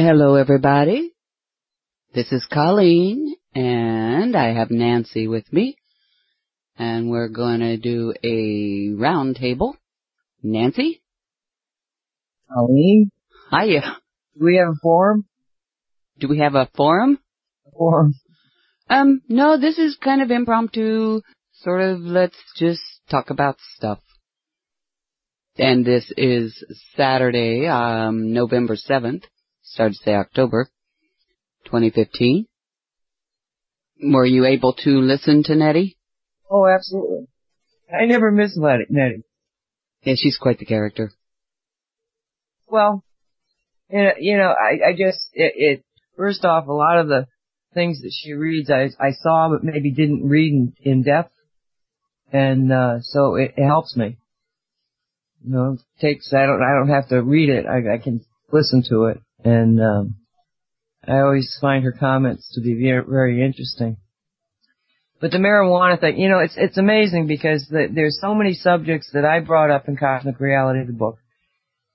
Hello, everybody. This is Colleen, and I have Nancy with me, and we're going to do a roundtable. Nancy? Colleen? Hiya. Do we have a forum? Do we have a forum? A forum. No, this is kind of impromptu, sort of let's just talk about stuff. And this is Saturday, November 7th. Started to say October 2015. Were you able to listen to Nettie? Oh, absolutely. I never miss Nettie. Yeah, she's quite the character. Well, I just, first off, a lot of the things that she reads, I saw but maybe didn't read in depth. And, so it helps me. You know, I don't have to read it. I can listen to it. And, I always find her comments to be very, very interesting. But the marijuana thing, it's amazing because there's so many subjects that I brought up in Cosmic Reality, the book,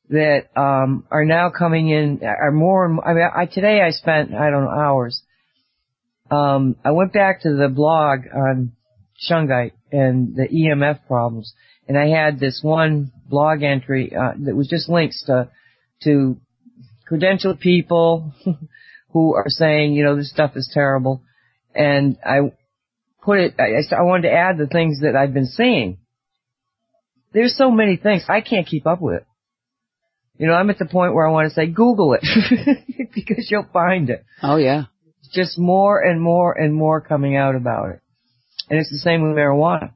that, are now coming in, are more and more, today I spent, hours. I went back to the blog on Shungite and the EMF problems, and I had this one blog entry, that was just links to credentialed people who are saying, this stuff is terrible. And I put it, I wanted to add the things that I've been seeing. There's so many things. I can't keep up with it. I'm at the point where I want to say, Google it, because you'll find it. Oh, yeah. Just more and more and more coming out about it. And it's the same with marijuana.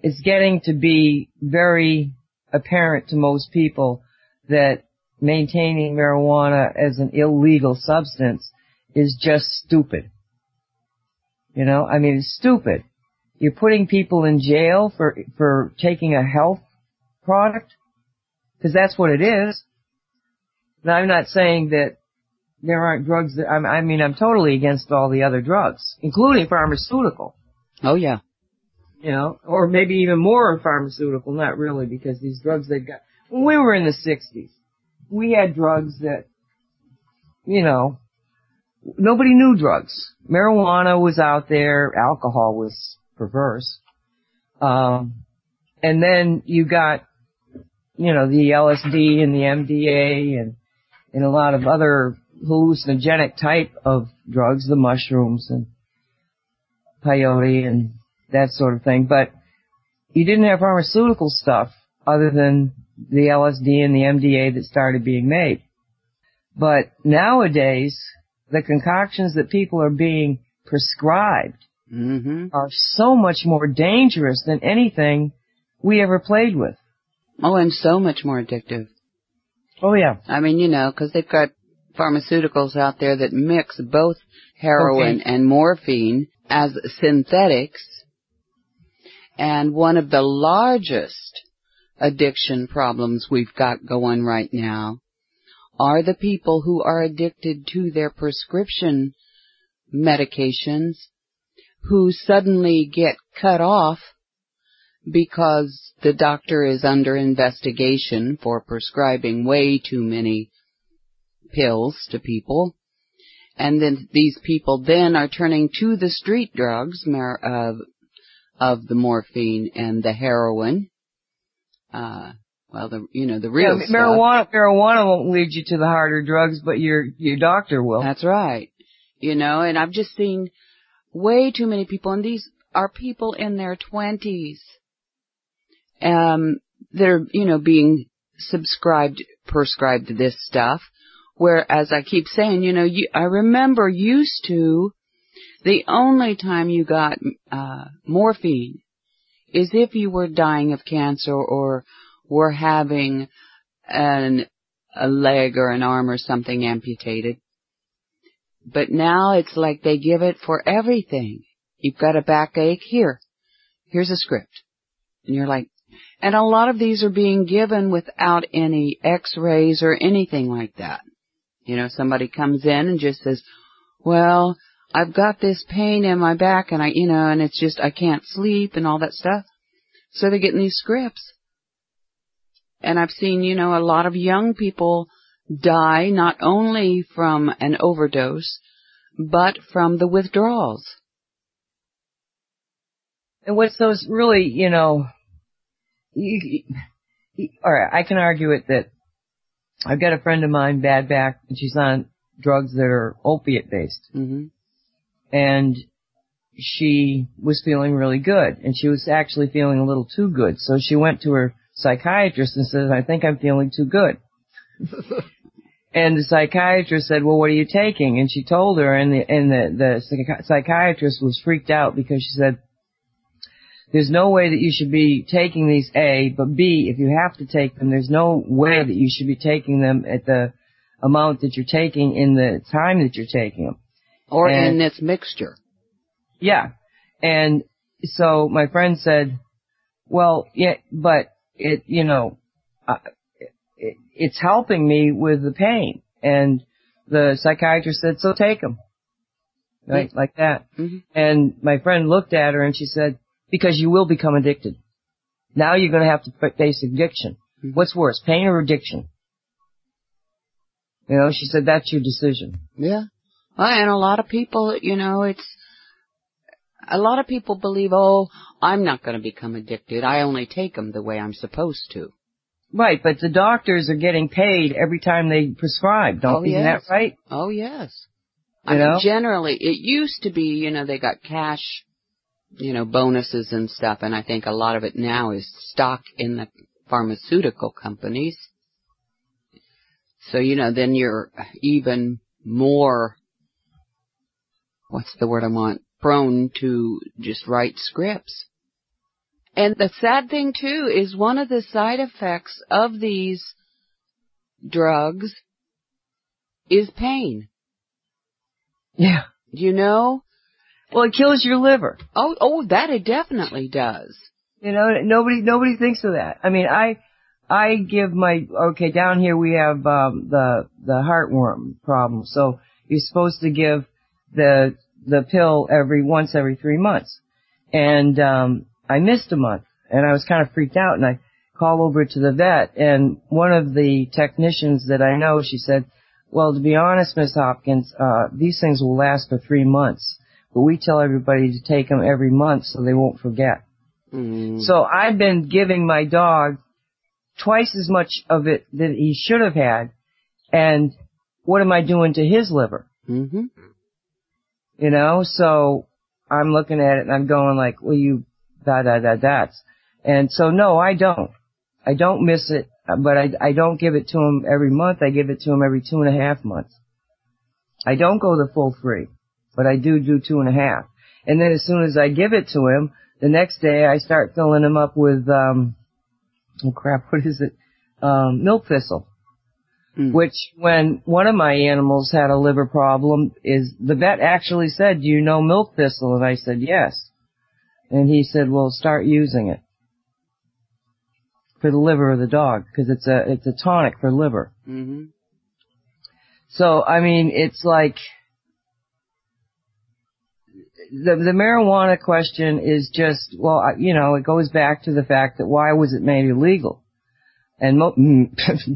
It's getting to be very apparent to most people that maintaining marijuana as an illegal substance is just stupid. It's stupid. You're putting people in jail for taking a health product, because that's what it is. Now, I'm not saying that there aren't drugs that, I'm totally against all the other drugs, including pharmaceutical. Oh, yeah. Or maybe even more pharmaceutical, not really, because these drugs they've got. When we were in the 60s, we had drugs that, nobody knew drugs. Marijuana was out there, alcohol was perverse. And then you got, the LSD and the MDA and a lot of other hallucinogenic type of drugs, the mushrooms and peyote and that sort of thing. But you didn't have pharmaceutical stuff other than the LSD and the MDA that started being made. But nowadays, the concoctions that people are being prescribed are so much more dangerous than anything we ever played with. Oh, and so much more addictive. Oh, yeah. Because they've got pharmaceuticals out there that mix both heroin and morphine as synthetics. And one of the largest addiction problems we've got going right now are the people who are addicted to their prescription medications who suddenly get cut off because the doctor is under investigation for prescribing way too many pills to people. And then these people then are turning to the street drugs of the morphine and the heroin. The real stuff. Marijuana won't lead you to the harder drugs, but your doctor will. That's right. And I've just seen way too many people, and these are people in their 20s, that are, being prescribed this stuff, where, as I keep saying, I remember used to, the only time you got, morphine is if you were dying of cancer or were having a leg or an arm or something amputated. But now it's like they give it for everything. You've got a backache, here's a script. And you're like, and a lot of these are being given without any x-rays or anything like that. Somebody comes in and just says, well, I've got this pain in my back and and it's just, I can't sleep and all that stuff. So they're getting these scripts. And I've seen, a lot of young people die not only from an overdose, but from the withdrawals. And what's those really, all right, I can argue it that I've got a friend of mine, bad back, and she's on drugs that are opiate-based. Mm-hmm. And she was feeling really good, and she was actually feeling a little too good. So she went to her psychiatrist and said, I think I'm feeling too good. And the psychiatrist said, well, what are you taking? And she told her, and the psychiatrist was freaked out because she said, there's no way that you should be taking these, A, but B, if you have to take them, there's no way that you should be taking them at the amount that you're taking in the time that you're taking them. Or in this mixture. Yeah. And so my friend said, well, yeah, but it's helping me with the pain. And the psychiatrist said, so take them. Right? Mm-hmm. Like that. Mm-hmm. And my friend looked at her and she said, because you will become addicted. Now you're going to have to face addiction. Mm-hmm. What's worse, pain or addiction? She said, that's your decision. Yeah. Well, and a lot of people, a lot of people believe, oh, I'm not going to become addicted. I only take them the way I'm supposed to. Right, but the doctors are getting paid every time they prescribe. Isn't that right? Oh, yes. I mean, generally, it used to be, they got cash, bonuses and stuff, and I think a lot of it now is stock in the pharmaceutical companies. So, then you're even more, what's the word I want, prone to just write scripts. And the sad thing, too, is one of the side effects of these drugs is pain. Yeah. Well, it kills your liver. Oh, that it definitely does. Nobody thinks of that. I mean, I give down here we have, the heartworm problem. So you're supposed to give the pill once every 3 months. And, I missed a month and I was kind of freaked out and I called over to the vet and one of the technicians that I know, she said, well, to be honest, Miss Hopkins, these things will last for 3 months, but we tell everybody to take them every month so they won't forget. Mm. So I've been giving my dog twice as much of it that he should have had, and what am I doing to his liver? Mm-hmm. So I'm looking at it and I'm going like, well, you that's. And so no, I don't miss it, but I don't give it to him every month. I give it to him every 2.5 months. I don't go the full 3, but I do 2.5. And then as soon as I give it to him, the next day I start filling him up with, milk thistle. Mm. Which when one of my animals had a liver problem the vet actually said, do you know milk thistle? And I said, yes. And he said, well, start using it for the liver of the dog, because it's a tonic for liver. Mm-hmm. So, I mean, it's like, the marijuana question is just, well, it goes back to the fact that why was it made illegal? And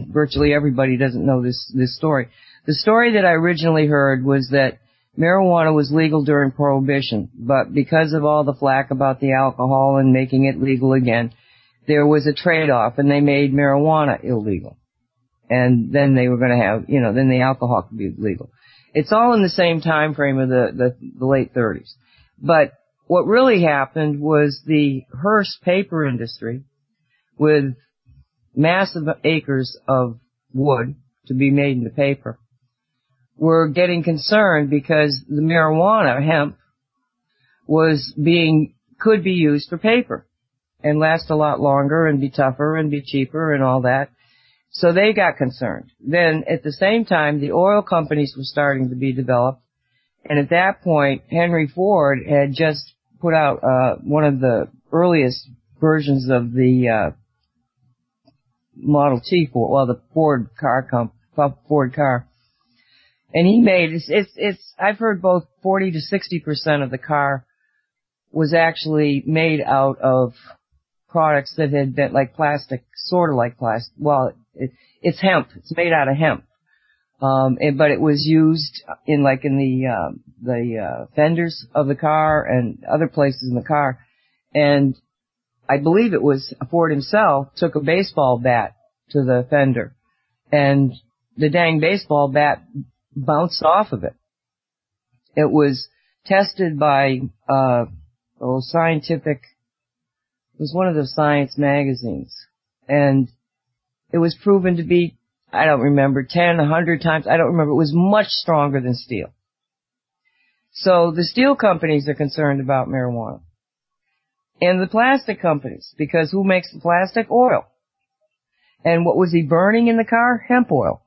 virtually everybody doesn't know this story. The story that I originally heard was that marijuana was legal during Prohibition, but because of all the flack about the alcohol and making it legal again, there was a trade-off, and they made marijuana illegal. And then they were going to have, then the alcohol could be legal. It's all in the same time frame of the late 30s. But what really happened was the Hearst paper industry, with massive acres of wood to be made into paper, were getting concerned because the marijuana, hemp, could be used for paper and last a lot longer and be tougher and be cheaper and all that. So they got concerned. Then at the same time, the oil companies were starting to be developed. And at that point, Henry Ford had just put out, one of the earliest versions of the, Model T, the Ford car. And he made, I've heard both 40 to 60% of the car was actually made out of products that had been like plastic, sort of like plastic. Well, it's hemp. It's made out of hemp. But it was used in the fenders of the car and other places in the car. And I believe it was Ford himself took a baseball bat to the fender, and the dang baseball bat bounced off of it. It was tested by scientific. It was one of the science magazines, and it was proven to be, I don't remember, 10, 100 times, I don't remember. It was much stronger than steel. So the steel companies are concerned about marijuana. And the plastic companies, because who makes the plastic? Oil. And what was he burning in the car? Hemp oil.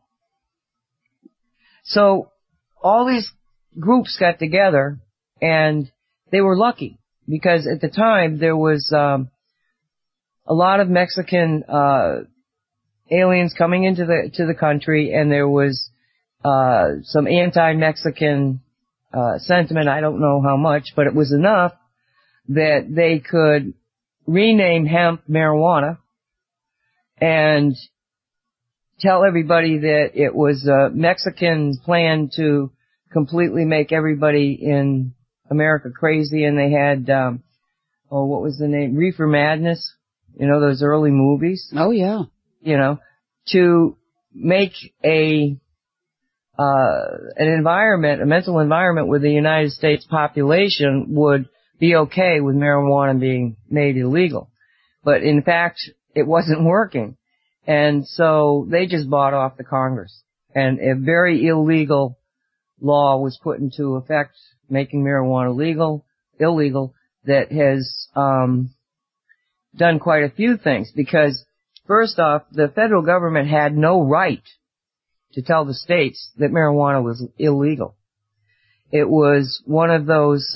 So all these groups got together, and they were lucky, because at the time there was a lot of Mexican aliens coming into the country, and there was some anti-Mexican sentiment. I don't know how much, but it was enough that they could rename hemp marijuana and tell everybody that it was a Mexican plan to completely make everybody in America crazy. And they had, what was the name? Reefer Madness. You know, those early movies. Oh, yeah. You know, to make an environment, a mental environment where the United States population would be okay with marijuana being made illegal. But in fact, it wasn't working. And so they just bought off the Congress. And a very illegal law was put into effect, making marijuana illegal, that has done quite a few things. Because first off, the federal government had no right to tell the states that marijuana was illegal. It was one of those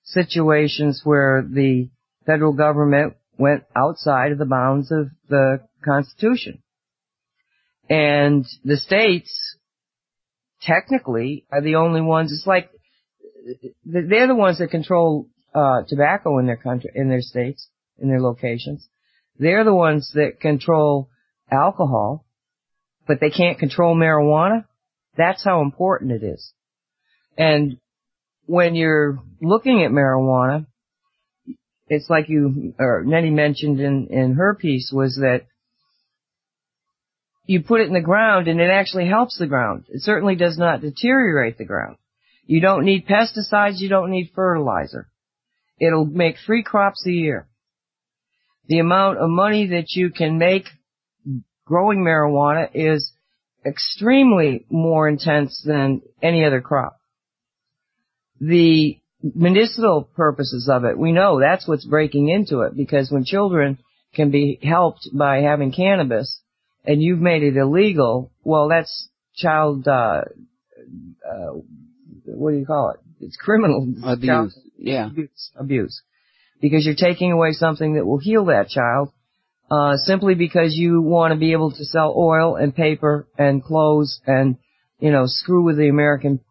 situations where the federal government went outside of the bounds of the Constitution. And the states, technically, are the only ones, it's like, they're the ones that control tobacco in their country, in their states, in their locations. They're the ones that control alcohol, but they can't control marijuana. That's how important it is. And when you're looking at marijuana, it's like Nettie mentioned in her piece, was that you put it in the ground and it actually helps the ground. It certainly does not deteriorate the ground. You don't need pesticides, you don't need fertilizer. It'll make 3 crops a year. The amount of money that you can make growing marijuana is extremely more intense than any other crop. The medicinal purposes of it, we know that's what's breaking into it, because when children can be helped by having cannabis and you've made it illegal, well, that's child, what do you call it? It's criminal abuse. Yeah. Abuse. Because you're taking away something that will heal that child, simply because you want to be able to sell oil and paper and clothes and, screw with the Americans'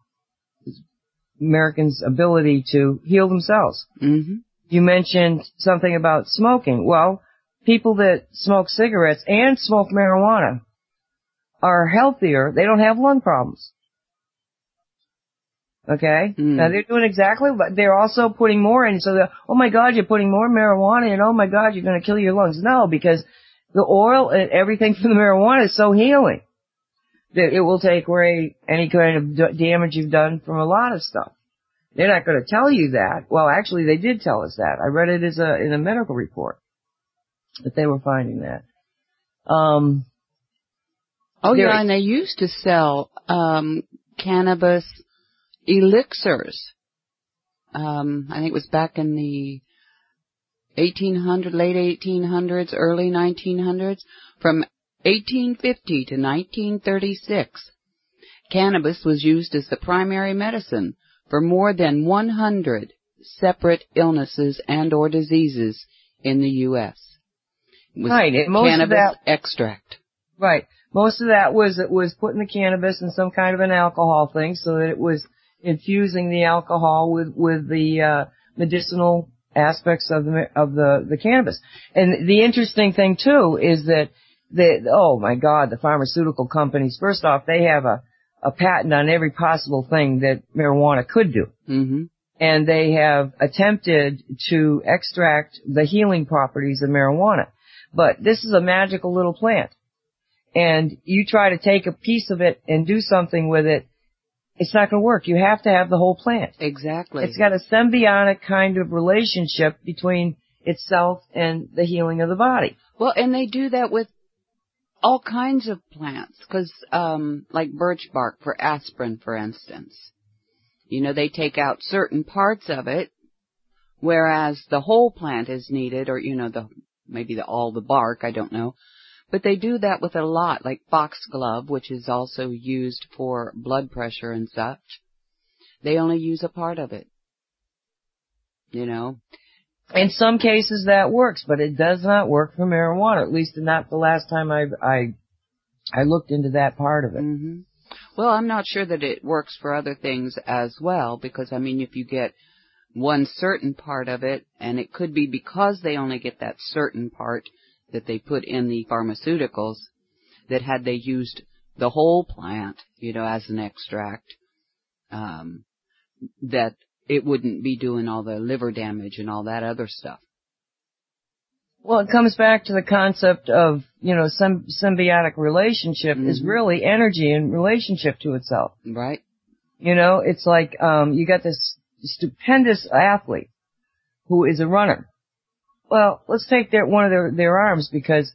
ability to heal themselves. Mm-hmm. You mentioned something about smoking. Well, people that smoke cigarettes and smoke marijuana are healthier. They don't have lung problems. Okay? Now they're doing exactly, but they're also putting more in. So oh my God, you're putting more marijuana in. Oh my God, you're going to kill your lungs. No, because the oil and everything from the marijuana is so healing that it will take away any kind of damage you've done from a lot of stuff. They're not going to tell you that. Well, actually, they did tell us that. I read it in a medical report that they were finding that. Yeah, and they used to sell cannabis elixirs. I think it was back in the late 1800s, early 1900s, from 1850 to 1936. Cannabis was used as the primary medicine for more than 100 separate illnesses and or diseases in the U.S. It was right, and most cannabis of that, extract. Right. Most of that was putting the cannabis in some kind of an alcohol thing so that it was infusing the alcohol with the medicinal aspects of the cannabis. And the interesting thing too is that oh my God, the pharmaceutical companies, first off, they have a patent on every possible thing that marijuana could do. Mm-hmm. And they have attempted to extract the healing properties of marijuana. But this is a magical little plant. And you try to take a piece of it and do something with it, it's not going to work. You have to have the whole plant. Exactly. It's got a symbiotic kind of relationship between itself and the healing of the body. Well, and they do that with all kinds of plants, because like birch bark for aspirin, for instance. You know, they take out certain parts of it, whereas the whole plant is needed, or, you know, all the bark, I don't know. But they do that with a lot, like foxglove, which is also used for blood pressure and such. They only use a part of it, you know. In some cases that works, but it does not work for marijuana, at least not the last time I looked into that part of it. Mm-hmm. Well, I'm not sure that it works for other things as well, because, I mean, if you get one certain part of it, and it could be because they only get that certain part that they put in the pharmaceuticals, that had they used the whole plant, you know, as an extract, that it wouldn't be doing all the liver damage and all that other stuff. Well, it comes back to the concept of, you know, symbiotic relationship is really energy in relationship to itself. Right. You know, it's like, you got this stupendous athlete who is a runner. Well, let's take one of their arms, because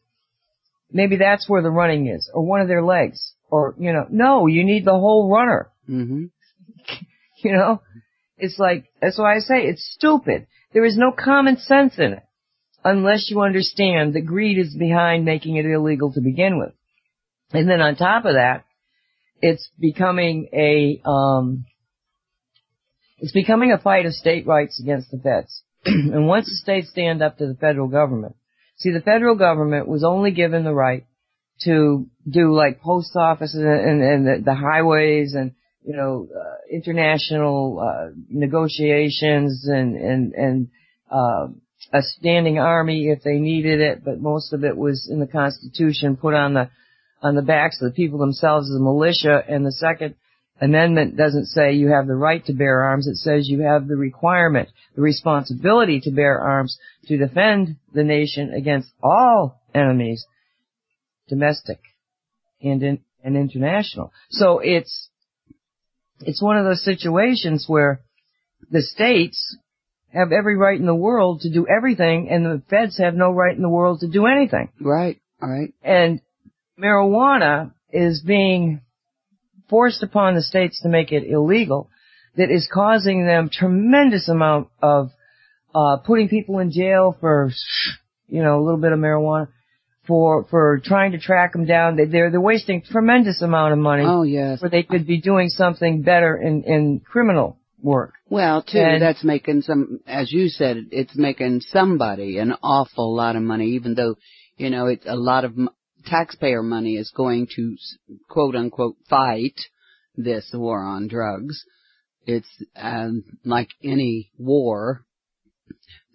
maybe that's where the running is, or one of their legs, or, you know, no, you need the whole runner. Mm-hmm. You know, it's like, that's why I say it's stupid. There is no common sense in it, unless you understand that greed is behind making it illegal to begin with. And then on top of that, it's becoming a fight of state rights against the feds. And once the states stand up to the federal government, see, the federal government was only given the right to do like post offices and the highways and, you know, international negotiations and a standing army if they needed it, but most of it was in the Constitution put on the backs of the people themselves as a militia. And the Second Amendment doesn't say you have the right to bear arms. It says you have the requirement, the responsibility to bear arms to defend the nation against all enemies, domestic and international. So it's one of those situations where the states have every right in the world to do everything, and the feds have no right in the world to do anything. Right, right. And marijuana is being forced upon the states to make it illegal, that is causing them tremendous amount of putting people in jail for, you know, a little bit of marijuana, for trying to track them down. They're wasting tremendous amount of money. Oh, yes. Where they could be doing something better in criminal work. Well, too, that's making as you said, it's making somebody an awful lot of money, even though, you know, it's a lot of taxpayer money is going to, quote unquote, fight this war on drugs. It's like any war,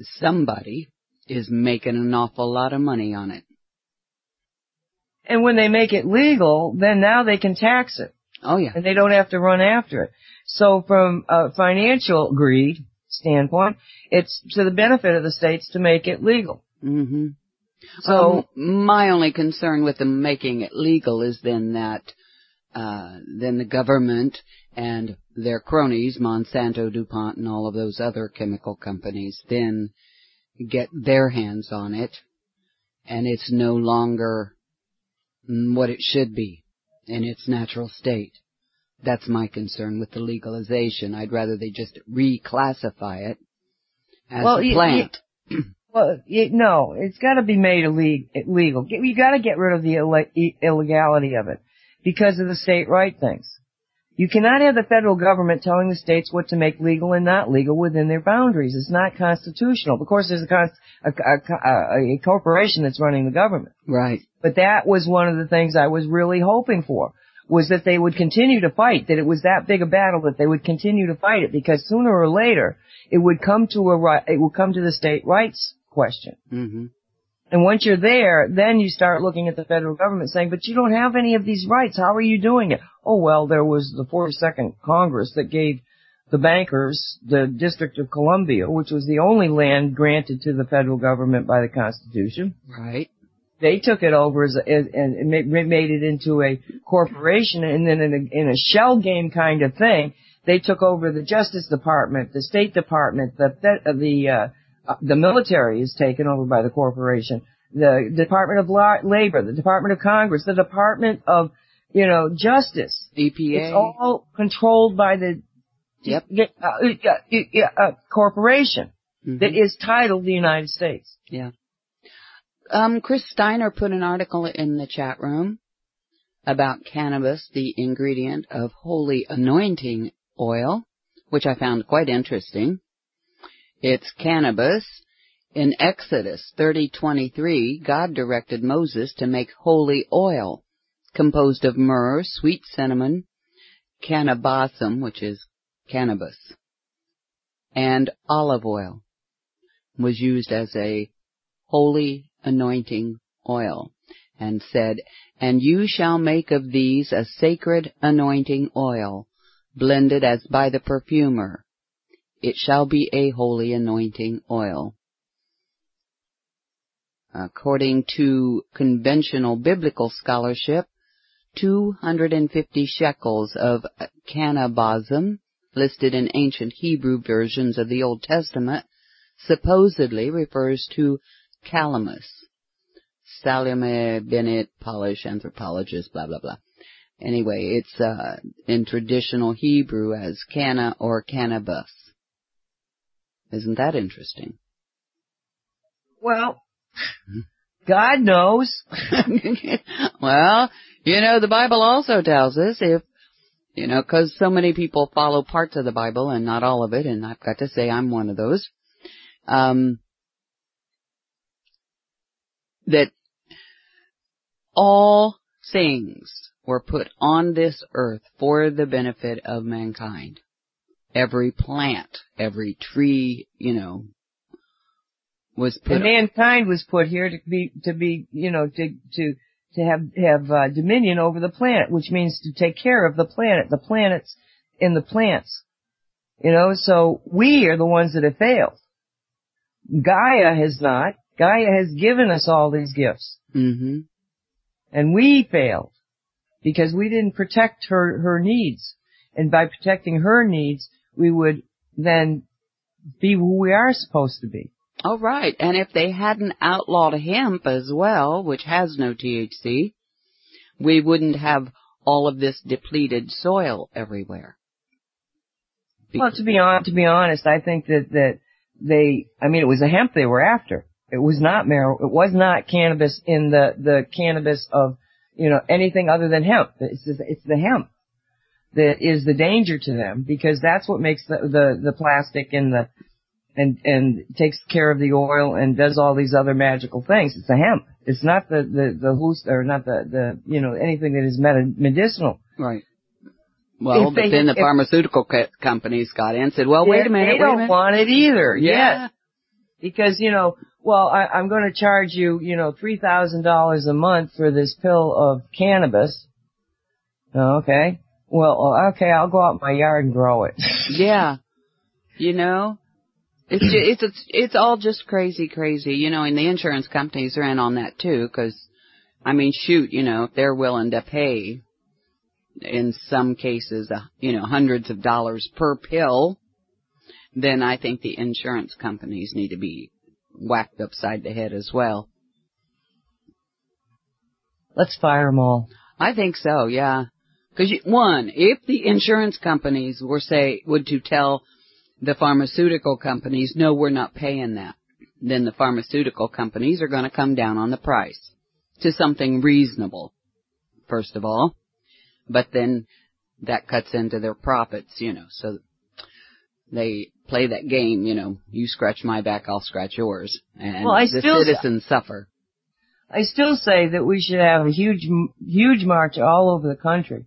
somebody is making an awful lot of money on it. And when they make it legal, then now they can tax it. Oh, yeah. And they don't have to run after it. So from a financial greed standpoint, it's to the benefit of the states to make it legal. Mm-hmm. So my only concern with them making it legal is then that then the government and their cronies, Monsanto, DuPont, and all of those other chemical companies, then get their hands on it, and it's no longer what it should be in its natural state. That's my concern with the legalization. I'd rather they just reclassify it as a plant. Well, no, it's got to be made illegal. You got to get rid of the illegality of it because of the state right things. You cannot have the federal government telling the states what to make legal and not legal within their boundaries. It's not constitutional. Of course, there's a corporation that's running the government. Right. But that was one of the things I was really hoping for, was that they would continue to fight, that it was that big a battle that they would continue to fight it, because sooner or later it would come to the state rights question. Mm-hmm. And once you're there, then you start looking at the federal government saying, but you don't have any of these rights. How are you doing it? Oh, well, there was the 42nd Congress that gave the bankers the District of Columbia, which was the only land granted to the federal government by the Constitution. Right. They took it over and made it into a corporation, and then in a shell game kind of thing, they took over the Justice Department, the State Department, the military is taken over by the corporation, the Department of Labor, the Department of Congress, the Department of, Justice. EPA. It's all controlled by the corporation that is titled the United States. Yeah. Chris Steiner put an article in the chat room about cannabis, the ingredient of holy anointing oil, which I found quite interesting. It's cannabis. In Exodus 30:23, God directed Moses to make holy oil, composed of myrrh, sweet cinnamon, cannabasum, which is cannabis, and olive oil, was used as a holy anointing oil, and said, and you shall make of these a sacred anointing oil, blended as by the perfumer. It shall be a holy anointing oil. According to conventional biblical scholarship, 250 shekels of cannabasum, listed in ancient Hebrew versions of the Old Testament, supposedly refers to calamus. Salome Bennett, Polish anthropologist, blah, blah, blah. Anyway, it's in traditional Hebrew as canna or cannabis. Isn't that interesting? Well, God knows. Well, the Bible also tells us if, because so many people follow parts of the Bible and not all of it, and I've got to say I'm one of those, that all things were put on this earth for the benefit of mankind. Every plant, every tree, was put. And mankind was put here to have dominion over the planet, which means to take care of the planets in the plants. So we are the ones that have failed. Gaia has not. Gaia has given us all these gifts. Mm-hmm. And we failed because we didn't protect her needs. And by protecting her needs, we would then be who we are supposed to be. Oh, right. And if they hadn't outlawed hemp as well, which has no THC, we wouldn't have all of this depleted soil everywhere. Well, to be honest, I think that it was a hemp they were after. It was not it was not cannabis in the cannabis of, anything other than hemp. It's the hemp that is the danger to them, because that's what makes the plastic and takes care of the oil and does all these other magical things. It's the hemp. It's not the anything that is medicinal. Right. Well, but then the pharmaceutical companies got in and said, well, wait a minute. They don't want it either. Yeah. Because, I'm going to charge you, $3,000 a month for this pill of cannabis. Okay. Well, okay, I'll go out in my yard and grow it. Yeah. It's all just crazy, and the insurance companies are in on that too, because, if they're willing to pay, in some cases, hundreds of dollars per pill, then I think the insurance companies need to be whacked upside the head as well. Let's fire them all. I think so, yeah. Because, if the insurance companies would to tell the pharmaceutical companies, no, we're not paying that, then the pharmaceutical companies are going to come down on the price to something reasonable, first of all. But then that cuts into their profits, so they play that game, you scratch my back, I'll scratch yours, and the citizens suffer. I still say that we should have a huge march all over the country,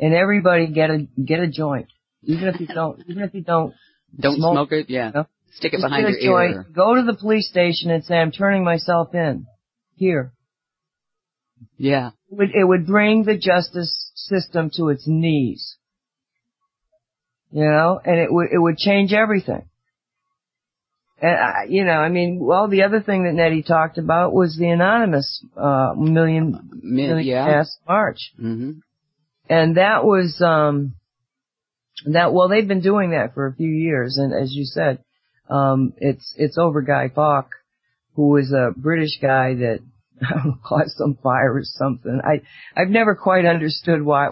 and everybody get a joint, even if you don't smoke it, yeah. Stick it behind your ear. Go to the police station and say, I'm turning myself in. here. Yeah. It would bring the justice system to its knees. You know, and it would change everything. And, the other thing that Nettie talked about was the anonymous, million mass march. Mm-hmm. And that was, they've been doing that for a few years. And as you said, it's over Guy Fawkes, who was a British guy that, I don't know, caused some fire or something. I've never quite understood why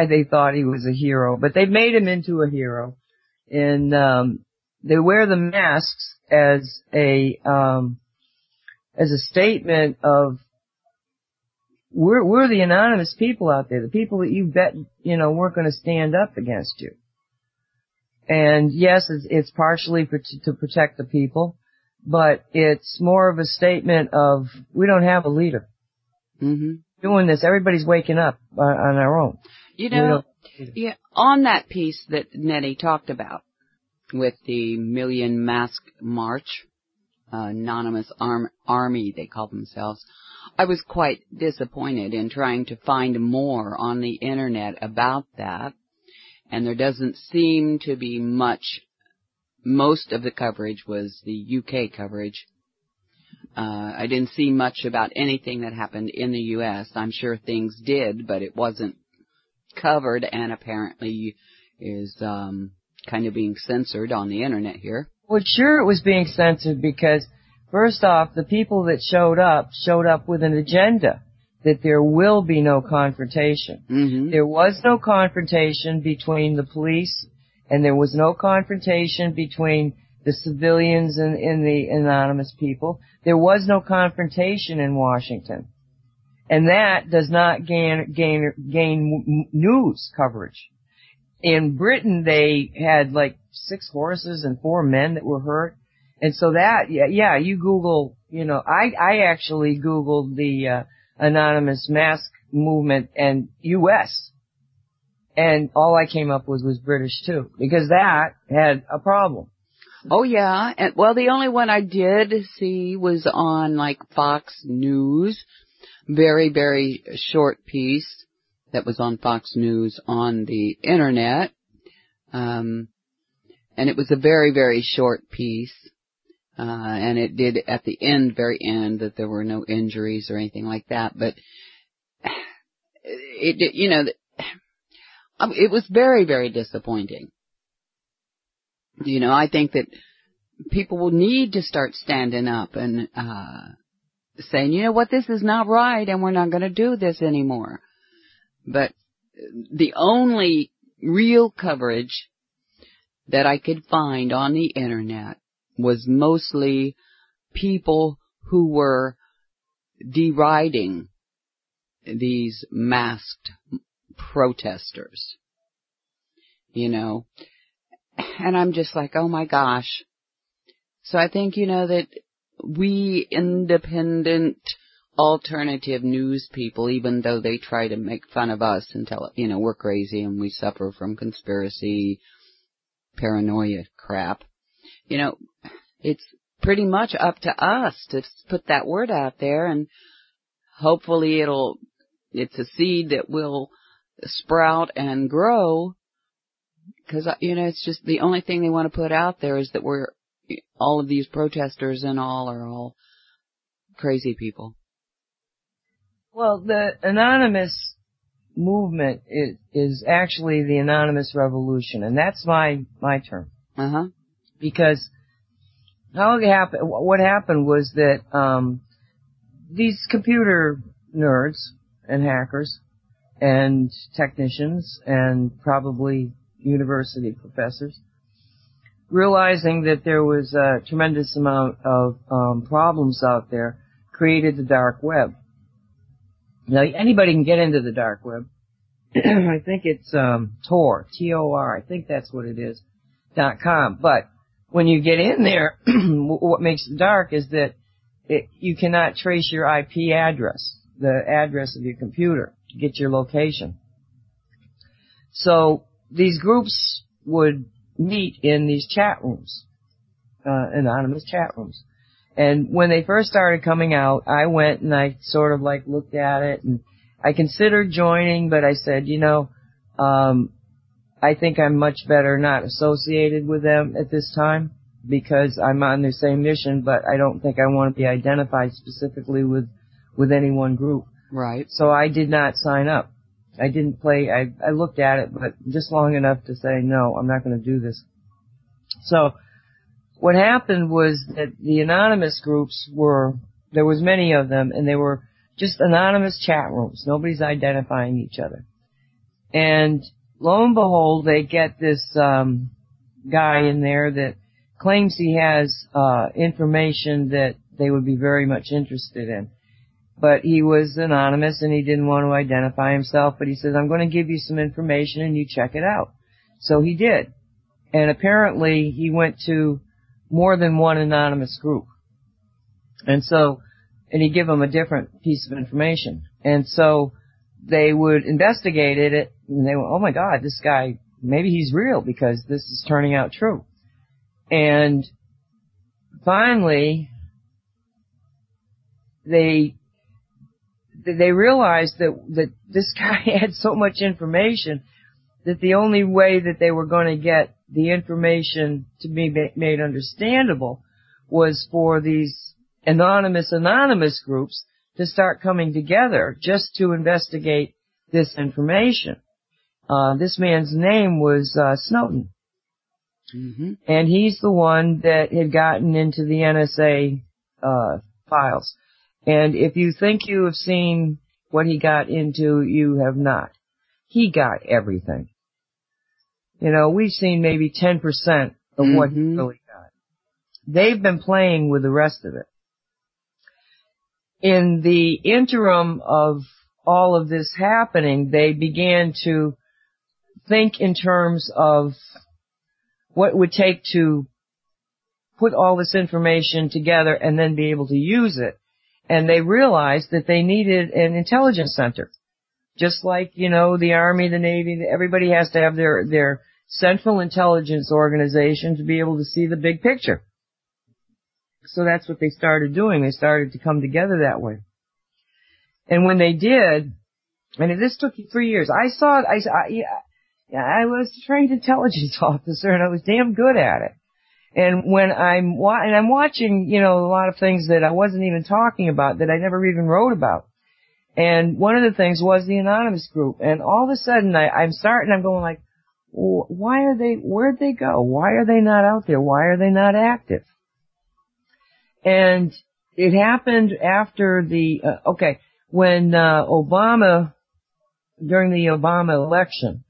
they thought he was a hero, but they've made him into a hero. And, they wear the masks as a statement of, we're the anonymous people out there, the people that you bet, weren't going to stand up against you. And yes, it's partially to protect the people, but it's more of a statement of, we don't have a leader. Mm-hmm. Doing this, everybody's waking up on our own. Yeah, on that piece that Nettie talked about, with the Million Mask March, anonymous army, they call themselves, I was quite disappointed in trying to find more on the internet about that, and there doesn't seem to be much. Most of the coverage was the UK coverage. I didn't see much about anything that happened in the US. I'm sure things did, but it wasn't covered, and apparently is kind of being censored on the internet here. Well, sure it was being censored because, first off, the people that showed up with an agenda that there will be no confrontation. Mm-hmm. There was no confrontation between the police, and there was no confrontation between the civilians and the anonymous people. There was no confrontation in Washington. And that does not gain news coverage. In Britain, they had like 6 horses and 4 men that were hurt. And so that, you Google, I actually Googled the anonymous mask movement and U.S. And all I came up with was British too, because that had a problem. Oh yeah, and well, the only one I did see was on like Fox News, very, very short piece that was on Fox News on the internet, and it was a very, very short piece, and it did at the very end that there were no injuries or anything like that, but it was very, very disappointing. I think that people will need to start standing up and saying, you know what, this is not right, and we're not going to do this anymore. But the only real coverage that I could find on the internet was mostly people who were deriding these masked protesters, and I'm just like, oh my gosh. So I think, that we independent alternative news people, even though they try to make fun of us and tell, we're crazy and we suffer from conspiracy, paranoia crap, it's pretty much up to us to put that word out there, and hopefully it's a seed that will sprout and grow, because, it's just the only thing they want to put out there is that all of these protesters and all are all crazy people. Well, the anonymous movement is actually the anonymous revolution, and that's my term. Uh-huh. Because what happened was that these computer nerds and hackers and technicians and probably university professors, realizing that there was a tremendous amount of problems out there, created the dark web. Now, anybody can get into the dark web. I think it's Tor, T-O-R, I think that's what it is, .com. But when you get in there, what makes it dark is that you cannot trace your IP address, the address of your computer, to get your location. So these groups would meet in these chat rooms, anonymous chat rooms. And when they first started coming out, I went and I sort of like looked at it, and I considered joining, but I said, I think I'm much better not associated with them at this time, because I'm on the same mission, but I don't think I want to be identified specifically with any one group. Right. So I did not sign up. I didn't play. I looked at it, but just long enough to say, no, I'm not going to do this. So what happened was that the anonymous groups there was many of them, and they were just anonymous chat rooms. Nobody's identifying each other. And lo and behold, they get this guy in there that claims he has information that they would be very much interested in. But he was anonymous and he didn't want to identify himself, but he says, I'm going to give you some information and you check it out. So he did. And apparently he went to more than one anonymous group. And he'd give them a different piece of information. And so they would investigate it, and they went, oh my God, this guy, maybe he's real, because this is turning out true. And finally, they realized that this guy had so much information that the only way that they were going to get the information to be made understandable was for these anonymous groups to start coming together just to investigate this information. This man's name was Snowden. Mm-hmm. And he's the one that had gotten into the NSA files. And if you think you have seen what he got into, you have not. He got everything. We've seen maybe 10% of what he really got. They've been playing with the rest of it. In the interim of all of this happening, they began to think in terms of what it would take to put all this information together and then be able to use it. And they realized that they needed an intelligence center. Just like, the Army, the Navy, everybody has to have their central intelligence organization to be able to see the big picture. So that's what they started doing. They started to come together that way. And when they did, and this took 3 years, I was a trained intelligence officer, and I was damn good at it. And when I'm watching, a lot of things that I wasn't even talking about, that I never even wrote about. And one of the things was the anonymous group. And all of a sudden I'm going like, where'd they go? Why are they not out there? Why are they not active? And it happened after when Obama, during the Obama election,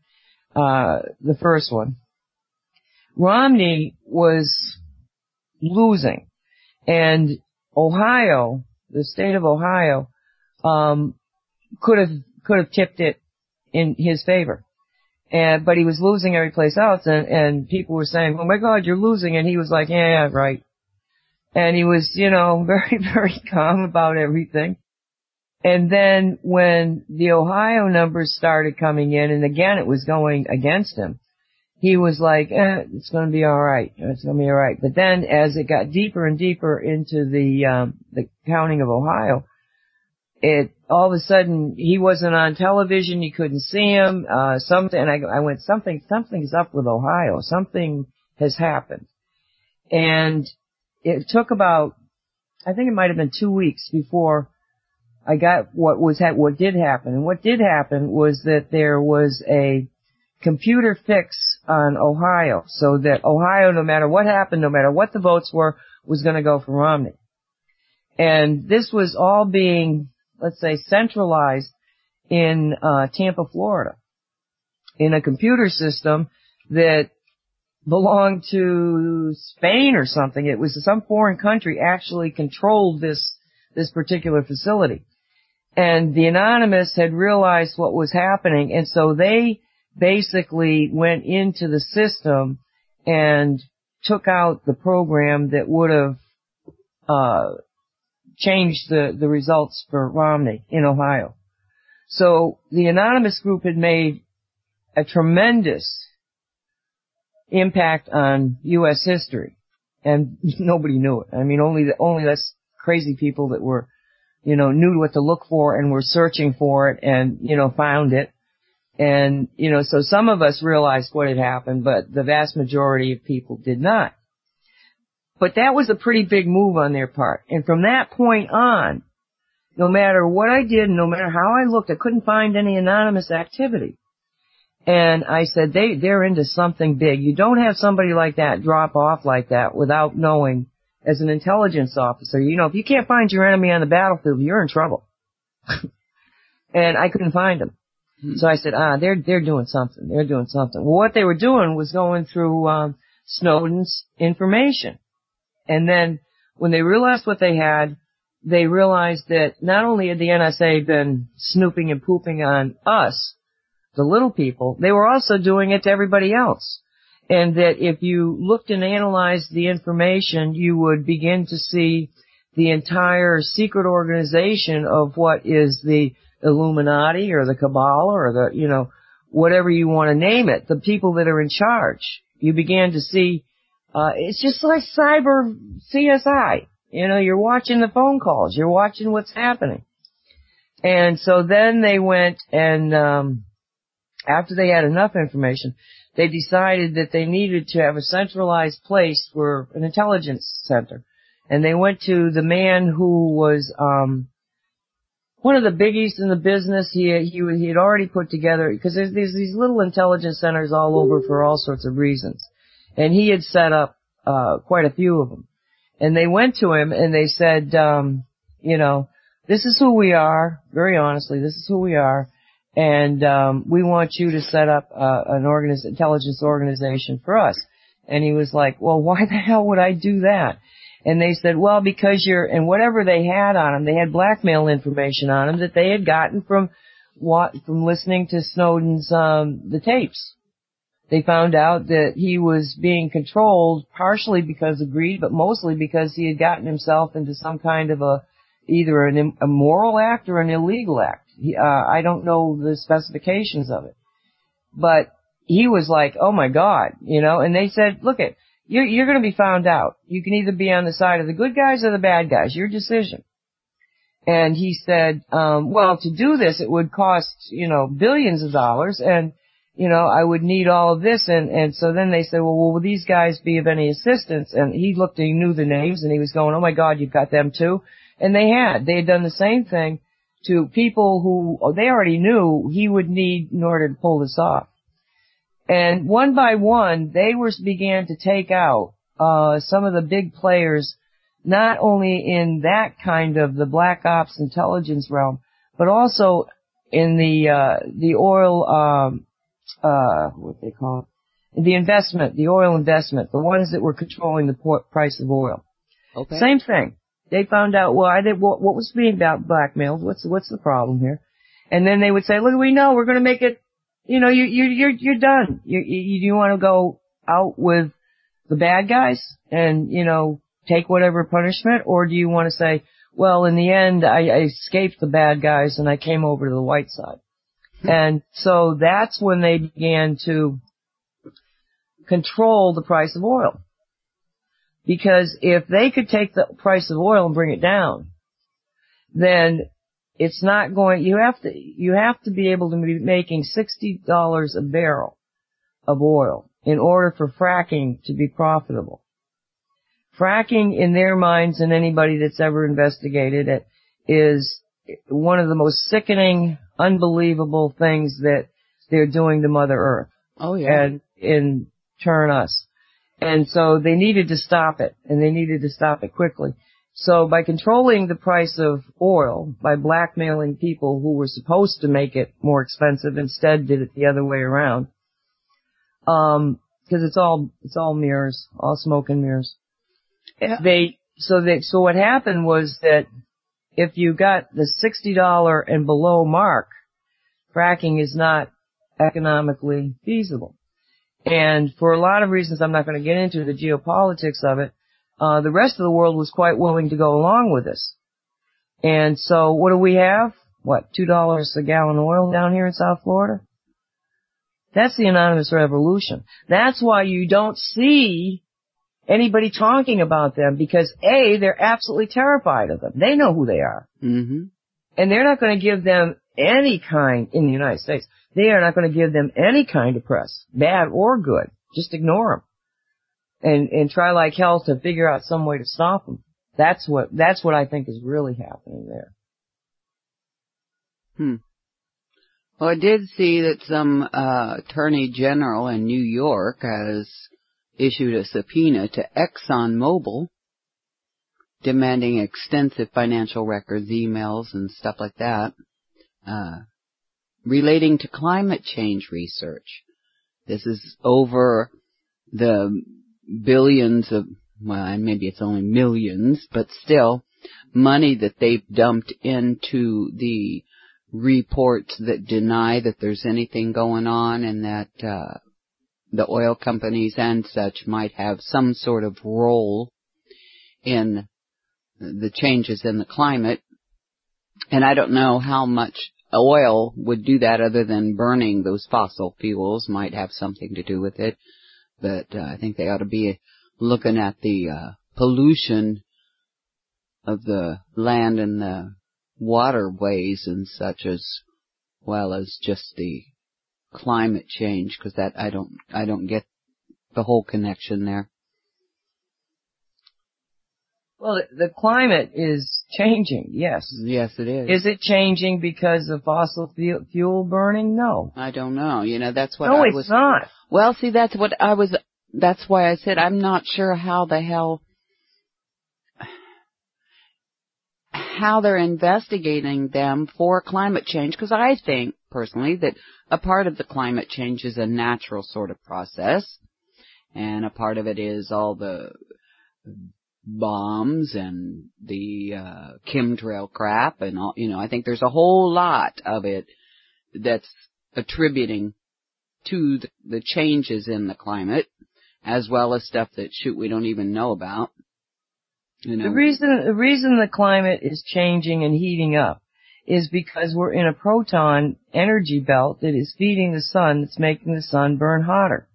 the first one, Romney was losing, and Ohio, the state of Ohio, could have tipped it in his favor. But he was losing every place else, and people were saying, oh my God, you're losing, and he was like, yeah, right. And he was, very, very calm about everything. And then when the Ohio numbers started coming in, and again it was going against him, he was like, it's going to be all right. It's going to be all right. But then as it got deeper and deeper into the counting of Ohio, all of a sudden he wasn't on television. You couldn't see him. And I went, something's up with Ohio. Something has happened. And it took about, I think it might have been 2 weeks before I got what did happen. And what did happen was that there was a computer fix on Ohio, so that Ohio, no matter what happened, no matter what the votes were, was going to go for Romney. And this was all being, let's say, centralized in Tampa, Florida, in a computer system that belonged to Spain or something. It was some foreign country actually controlled this particular facility. And the Anonymous had realized what was happening, and so they basically went into the system and took out the program that would have changed the results for Romney in Ohio. So the Anonymous group had made a tremendous impact on U.S. history. and nobody knew it. I mean, only us crazy people that were, knew what to look for and were searching for it and, found it. And, so some of us realized what had happened, but the vast majority of people did not. But that was a pretty big move on their part. And from that point on, no matter what I did, no matter how I looked, I couldn't find any anonymous activity. And I said, they're into something big. You don't have somebody like that drop off like that without knowing, as an intelligence officer, if you can't find your enemy on the battlefield, you're in trouble. And I couldn't find them. So I said, they're doing something. They're doing something. Well, what they were doing was going through, Snowden's information. And then when they realized what they had, they realized that not only had the NSA been snooping and pooping on us, the little people, they were also doing it to everybody else. And that if you looked and analyzed the information, you would begin to see the entire secret organization of what is the Illuminati or the Kabbalah or the, whatever you want to name it, the people that are in charge. You began to see, it's just like cyber CSI. You're watching the phone calls. You're watching what's happening. And so then they went and, after they had enough information, they decided that they needed to have a centralized place for an intelligence center. And they went to the man who was, one of the biggies in the business. He had already put together, because there's these little intelligence centers all over for all sorts of reasons. And he had set up, quite a few of them. And they went to him and they said, this is who we are. Very honestly, this is who we are. And, we want you to set up, an intelligence organization for us. And he was like, well, why the hell would I do that? And they said, well, because and whatever they had on him, they had blackmail information on him that they had gotten from listening to Snowden's, the tapes. They found out that he was being controlled partially because of greed, but mostly because he had gotten himself into some kind of either an immoral act or an illegal act. I don't know the specifications of it. But he was like, oh my God, and they said, look you're going to be found out. You can either be on the side of the good guys or the bad guys. Your decision. And he said, well, to do this, it would cost, billions of dollars, and, I would need all of this. And so then they said, well, will these guys be of any assistance? And he looked and he knew the names, and he was going, oh my God, you've got them too. And they had done the same thing to people who they already knew he would need in order to pull this off. And one by one, they began to take out, some of the big players, not only in that kind of the black ops intelligence realm, but also in the oil, what they call it, the oil investment, the ones that were controlling the price of oil. Okay. Same thing. They found out what was being blackmailed. What's the problem here? And then they would say, look, we know we're going to make it. You're done. You want to go out with the bad guys and take whatever punishment, or do you want to say, well, in the end, I escaped the bad guys and I came over to the white side? And so that's when they began to control the price of oil. Because if they could take the price of oil and bring it down, then it's not going, you have to be able to be making $60 a barrel of oil in order for fracking to be profitable. Fracking, in their minds, and anybody that's ever investigated it, is one of the most sickening, unbelievable things that they're doing to Mother Earth. Oh yeah. And in turn us. And so they needed to stop it, and they needed to stop it quickly. So by controlling the price of oil, by blackmailing people who were supposed to make it more expensive, instead did it the other way around. Because it's all mirrors, all smoke and mirrors. Yeah. So what happened was that if you got the $60 and below mark, fracking is not economically feasible. And for a lot of reasons I'm not going to get into the geopolitics of it, the rest of the world was quite willing to go along with this. And so what do we have? $2 a gallon of oil down here in South Florida? That's the anonymous revolution. That's why you don't see anybody talking about them because A, they're absolutely terrified of them. They know who they are. Mm-hmm. And they're not going to give them any kind, in the United States, they are not going to give them any kind of press, bad or good. Just ignore them. And try like hell to figure out some way to stop them. That's what I think is really happening there. Well, I did see that some attorney general in New York has issued a subpoena to ExxonMobil demanding extensive financial records, emails, and stuff like that, relating to climate change research. This is over the billions of, well, maybe it's only millions, but still, money that they've dumped into the reports that deny that there's anything going on and that the oil companies and such might have some sort of role in the changes in the climate. And I don't know how much oil would do that other than burning those fossil fuels might have something to do with it. But I think they ought to be looking at the pollution of the land and the waterways and such, as well as just the climate change, because that I don't get the whole connection there. Well, the climate is changing, yes. Yes, it is. Is it changing because of fossil fuel burning? No. I don't know. You know, that's what No, I it's not. Well, see, that's why I said I'm not sure how they're investigating them for climate change, because I think, personally, that a part of the climate change is a natural sort of process, and a part of it is all the bombs and the chemtrail crap and all. You know, I think there's a whole lot of it that's attributing to the changes in the climate, as well as stuff that, we don't even know about. You know. The reason the climate is changing and heating up is because we're in a proton energy belt that is feeding the sun, that's making the sun burn hotter.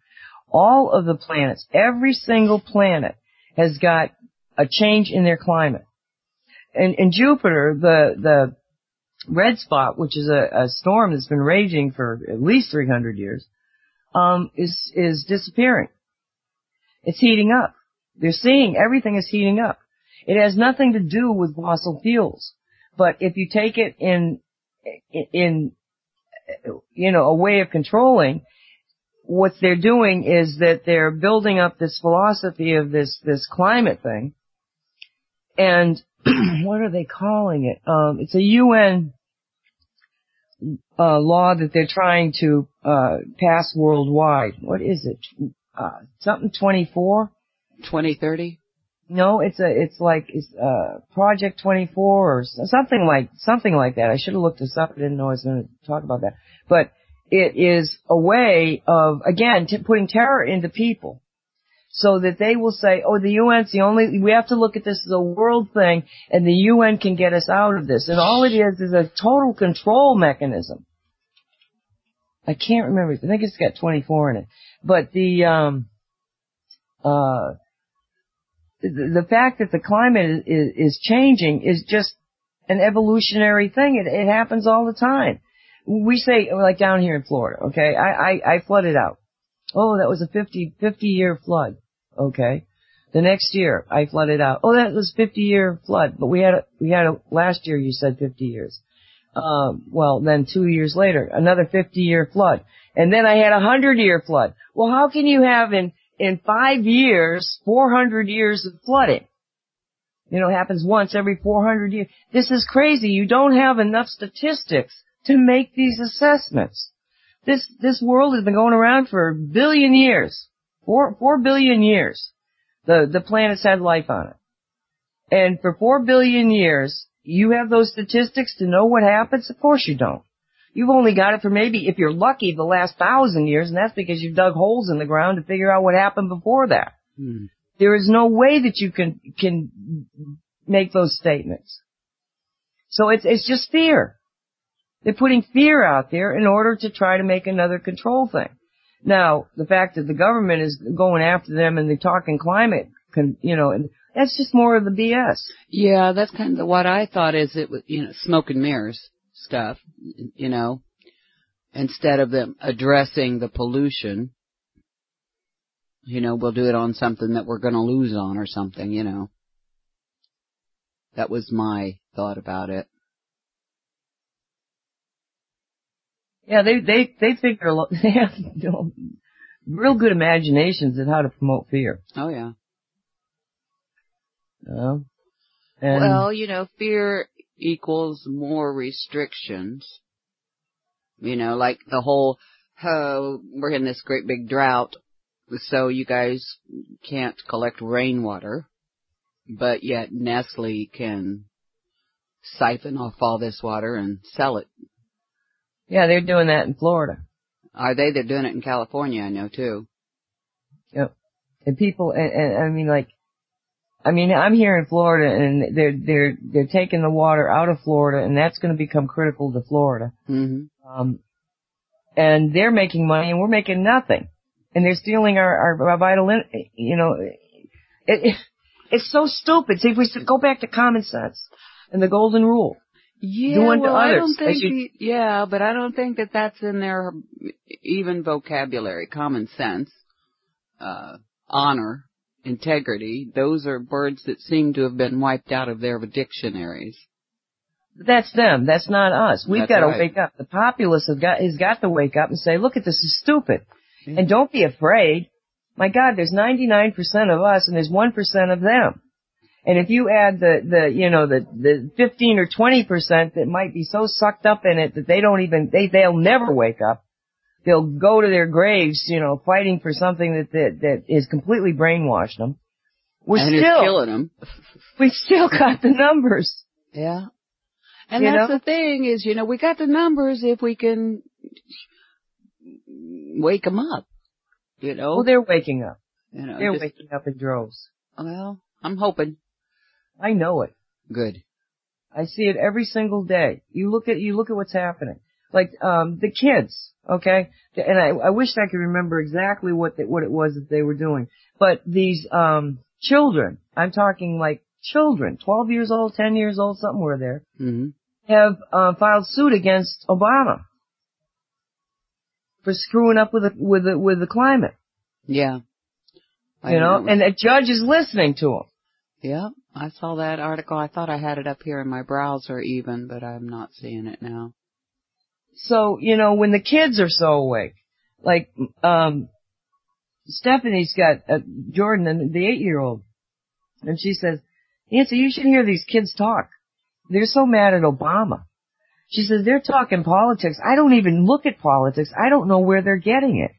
All of the planets, every single planet has got a change in their climate. And Jupiter, the red spot, which is a storm that's been raging for at least 300 years, is disappearing. It's heating up. They're seeing everything is heating up. It has nothing to do with fossil fuels. But if you take it in a way of controlling, what they're doing is that they're building up this philosophy of this climate thing. And what are they calling it? It's a UN law that they're trying to pass worldwide. What is it? Something 24? 2030? No, it's Project 24 or something like that. I should have looked this up. I didn't know I was going to talk about that. But it is a way of, again, putting terror into people so that they will say, oh, the UN's we have to look at this as a world thing and the UN can get us out of this. And all it is a total control mechanism. I can't remember. I think it's got 24 in it. But the fact that the climate is changing is just an evolutionary thing. It happens all the time. We say, like down here in Florida, okay, I flooded out. Oh, that was a 50-year flood. Okay. The next year, I flooded out. Oh, that was 50-year flood. But we had last year you said 50 years. Well, then 2 years later, another 50-year flood. And then I had a 100-year flood. Well, how can you have in 5 years, 400 years of flooding? You know, it happens once every 400 years. This is crazy. You don't have enough statistics to make these assessments. This world has been going around for 1 billion years. 4 billion years. The planet's had life on it. And for 4 billion years, you have those statistics to know what happens? Of course you don't. You've only got it for maybe, if you're lucky, the last 1,000 years, and that's because you've dug holes in the ground to figure out what happened before that. There is no way that you can make those statements. So it's just fear. They're putting fear out there in order to try to make another control thing. Now, the fact that the government is going after them and they're talking climate, and that's just more of the BS. Yeah, that's kind of what I thought is it was, smoke and mirrors stuff, instead of them addressing the pollution, we'll do it on something that we're going to lose on or something, That was my thought about it. Yeah, they figure they have real good imaginations at how to promote fear. Oh yeah. And fear equals more restrictions. Like the whole, we're in this great big drought, so you guys can't collect rainwater, but yet Nestle can siphon off all this water and sell it. Yeah, they're doing that in Florida. Are they? They're doing it in California, I know too. Yep. And people, I'm here in Florida, and they're taking the water out of Florida, and that's going to become critical to Florida. Mm-hmm. And they're making money, and we're making nothing, and they're stealing our vital. It's so stupid. See, if we go back to common sense and the golden rule. Yeah, I don't think but I don't think that that's in their even vocabulary. Common sense, honor, integrity. Those are words that seem to have been wiped out of their dictionaries. That's them. That's not us. We've got to wake up. The populace has got to wake up and say, look at this is stupid. Yeah. And don't be afraid. My God, there's 99% of us and there's 1% of them. And if you add the 15 or 20% that might be so sucked up in it that they'll never wake up. They'll go to their graves, fighting for something that is completely brainwashed them. It's killing them. We still got the numbers. Yeah. And that's the thing is, we got the numbers if we can wake them up, Well, they're waking up. They're waking up in droves. Well, I'm hoping. I know it. Good. I see it every single day. You look at what's happening. Like, the kids, okay? And I wish I could remember exactly what it was that they were doing. But these, children, I'm talking like children, 12 years old, 10 years old, somewhere there, mm-hmm. have, filed suit against Obama for screwing up with the climate. Yeah. And a judge is listening to them. Yeah, I saw that article. I thought I had it up here in my browser even, but I'm not seeing it now. So, when the kids are so awake, like, Stephanie's got Jordan, the 8-year-old, and she says, Nancy, you should hear these kids talk. They're so mad at Obama. She says, they're talking politics. I don't even look at politics. I don't know where they're getting it.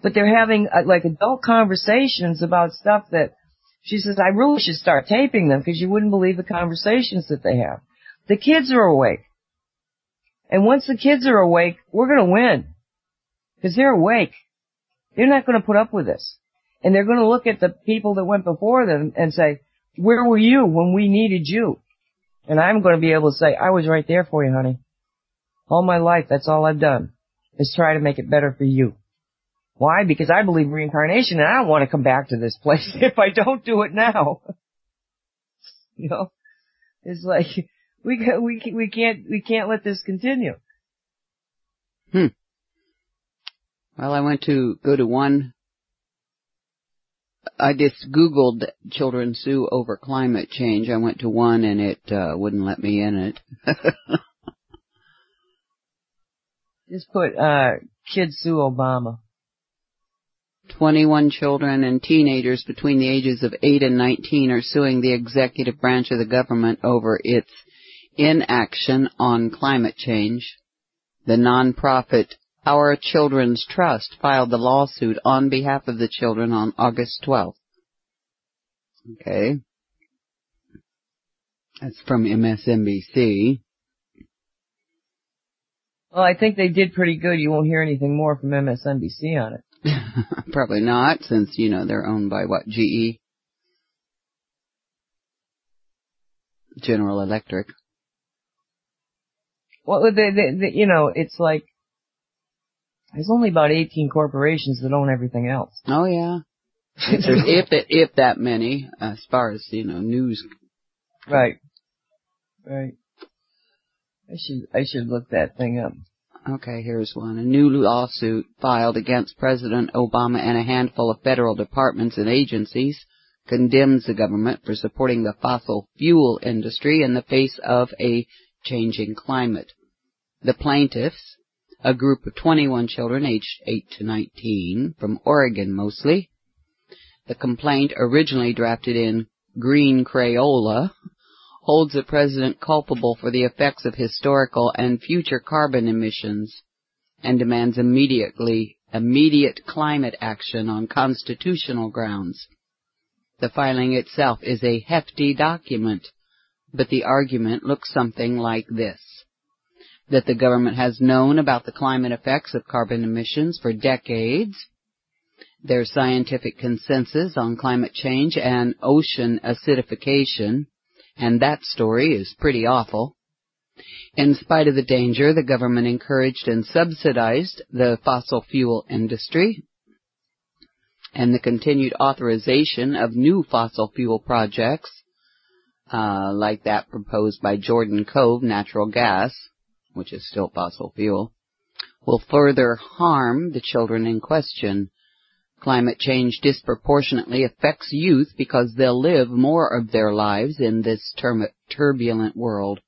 But they're having, adult conversations about stuff that, she says, I really should start taping them because you wouldn't believe the conversations that they have. The kids are awake. And once the kids are awake, we're going to win. Because they're awake. They're not going to put up with this. And they're going to look at the people that went before them and say, where were you when we needed you? And I'm going to be able to say, I was right there for you, honey. All my life, that's all I've done, is try to make it better for you. Why? Because I believe in reincarnation, and I don't want to come back to this place if I don't do it now. It's like we can't let this continue. Well, I went to go to one. I just Googled children sue over climate change. I went to one and it wouldn't let me in it. Just put kids sue Obama. 21 children and teenagers between the ages of 8 and 19 are suing the executive branch of the government over its inaction on climate change. The nonprofit Our Children's Trust filed the lawsuit on behalf of the children on August 12th. Okay. That's from MSNBC. Well, I think they did pretty good. You won't hear anything more from MSNBC on it. Probably not, since, they're owned by what, GE? General Electric. Well, it's like, There's only about 18 corporations that own everything else. Oh, yeah. if that many, as far as, news. Right. Right. I should look that thing up. Okay, here's one. A new lawsuit filed against President Obama and a handful of federal departments and agencies condemns the government for supporting the fossil fuel industry in the face of a changing climate. The plaintiffs, a group of 21 children aged 8 to 19, from Oregon mostly. The complaint, originally drafted in green Crayola, holds the president culpable for the effects of historical and future carbon emissions and demands immediate climate action on constitutional grounds. The filing itself is a hefty document, but the argument looks something like this: that the government has known about the climate effects of carbon emissions for decades, their scientific consensus on climate change and ocean acidification, and that story is pretty awful. In spite of the danger, the government encouraged and subsidized the fossil fuel industry, and the continued authorization of new fossil fuel projects, like that proposed by Jordan Cove Natural Gas, which is still fossil fuel, will further harm the children in question. Climate change disproportionately affects youth because they'll live more of their lives in this turbulent world.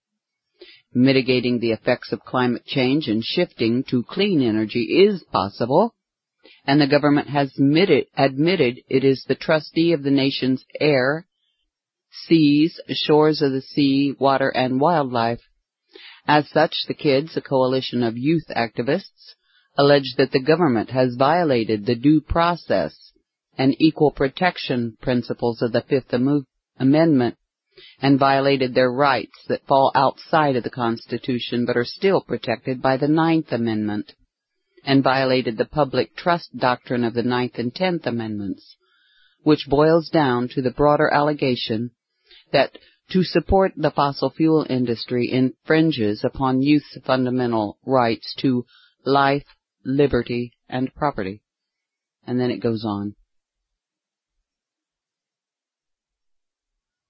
Mitigating the effects of climate change and shifting to clean energy is possible, and the government has admitted it is the trustee of the nation's air, seas, shores of the sea, water, and wildlife. As such, the kids, a coalition of youth activists, allege that the government has violated the due process and equal protection principles of the Fifth Amendment and violated their rights that fall outside of the Constitution but are still protected by the Ninth Amendment, and violated the public trust doctrine of the Ninth and Tenth Amendments, which boils down to the broader allegation that to support the fossil fuel industry infringes upon youth's fundamental rights to life, liberty, and property. And then it goes on.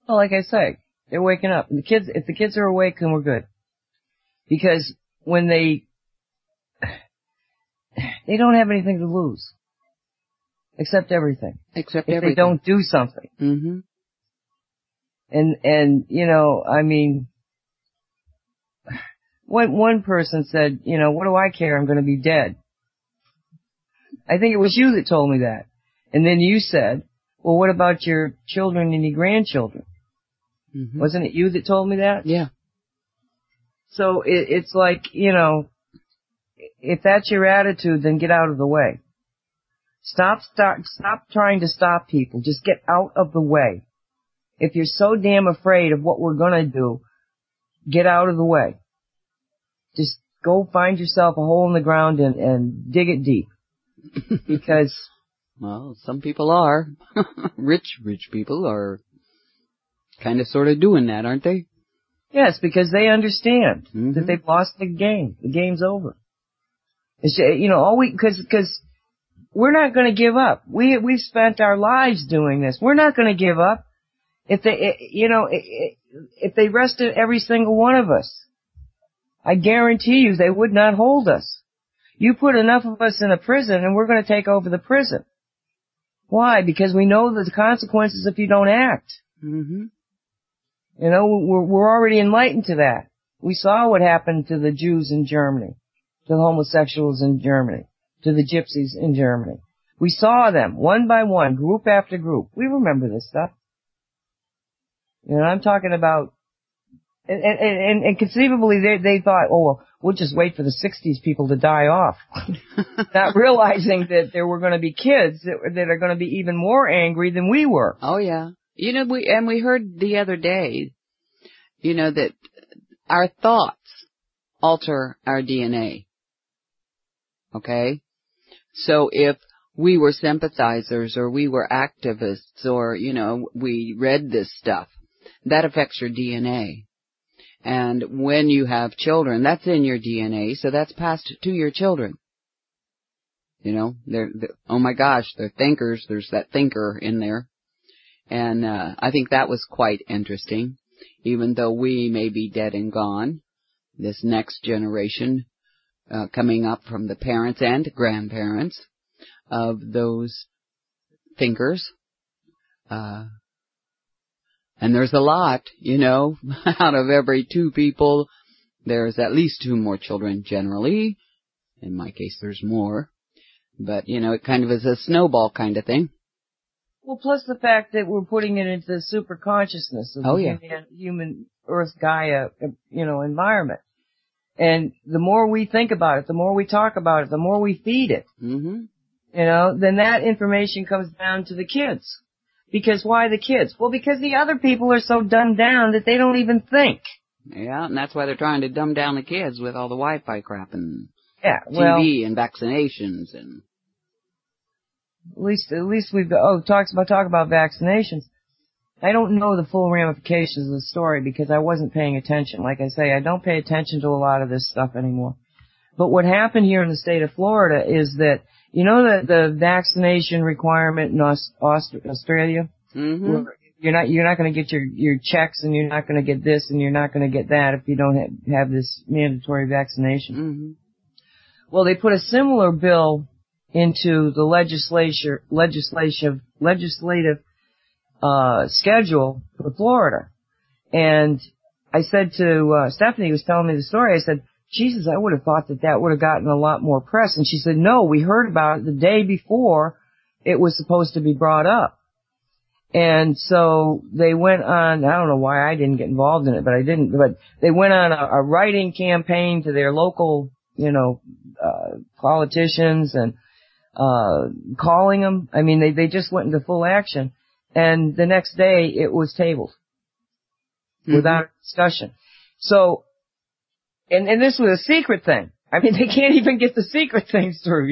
Well, like I say, they're waking up. And if the kids are awake, then we're good. Because when they don't have anything to lose. Except everything. If they don't do something. Mm-hmm. And, one person said, what do I care? I'm going to be dead. I think it was you that told me that. And then you said, well, what about your children and your grandchildren? Mm-hmm. Wasn't it you that told me that? Yeah. So it's like, if that's your attitude, then get out of the way. Stop trying to stop people. Just get out of the way. If you're so damn afraid of what we're gonna do, get out of the way. Just go find yourself a hole in the ground and dig it deep. Because... well, some people are. Rich people are kind of sort of doing that, aren't they? Yes, because they understand that they've lost the game. The game's over. It's, because we're not going to give up. We've spent our lives doing this. We're not going to give up. If they arrested every single one of us, I guarantee you they would not hold us. You put enough of us in a prison and we're going to take over the prison. Why? Because we know the consequences if you don't act. Mm-hmm. We're already enlightened to that. We saw what happened to the Jews in Germany, to the homosexuals in Germany, to the gypsies in Germany. We saw them one by one, group after group. We remember this stuff. I'm talking about, and conceivably they thought, oh, well, we'll just wait for the 60s people to die off. Not realizing that there were going to be kids that are going to be even more angry than we were. Oh, yeah. We heard the other day, that our thoughts alter our DNA. Okay? So if we were sympathizers or we were activists or, we read this stuff, that affects your DNA. And when you have children, that's in your DNA, so that's passed to your children. they're oh my gosh, they're thinkers. There's that thinker in there. And I think that was quite interesting. Even though we may be dead and gone, this next generation coming up from the parents and grandparents of those thinkers. And there's a lot, out of every 2 people, there's at least 2 more children generally. In my case, there's more. But, it kind of is a snowball kind of thing. Well, plus the fact that we're putting it into the super consciousness of the human Earth Gaia, environment. And the more we think about it, the more we talk about it, the more we feed it, then that information comes down to the kids. Because why the kids? Well, because the other people are so dumbed down that they don't even think. Yeah, and that's why they're trying to dumb down the kids with all the Wi-Fi crap and TV and vaccinations and. At least we've talk about vaccinations. I don't know the full ramifications of the story because I wasn't paying attention. Like I say, I don't pay attention to a lot of this stuff anymore. But what happened here in the state of Florida is that, the vaccination requirement in Australia? Mm-hmm. You're not going to get your checks and you're not going to get this and you're not going to get that if you don't have this mandatory vaccination. Mm-hmm. Well, they put a similar bill into the legislative schedule for Florida. And I said to Stephanie, who was telling me the story, I said, Jesus, I would have thought that would have gotten a lot more press. And she said, no, we heard about it the day before it was supposed to be brought up. And so they went on, I don't know why I didn't get involved in it, but they went on a writing campaign to their local, politicians and calling them. I mean, they just went into full action. And the next day it was tabled without discussion. So, and this was a secret thing. I mean, they can't even get the secret things through,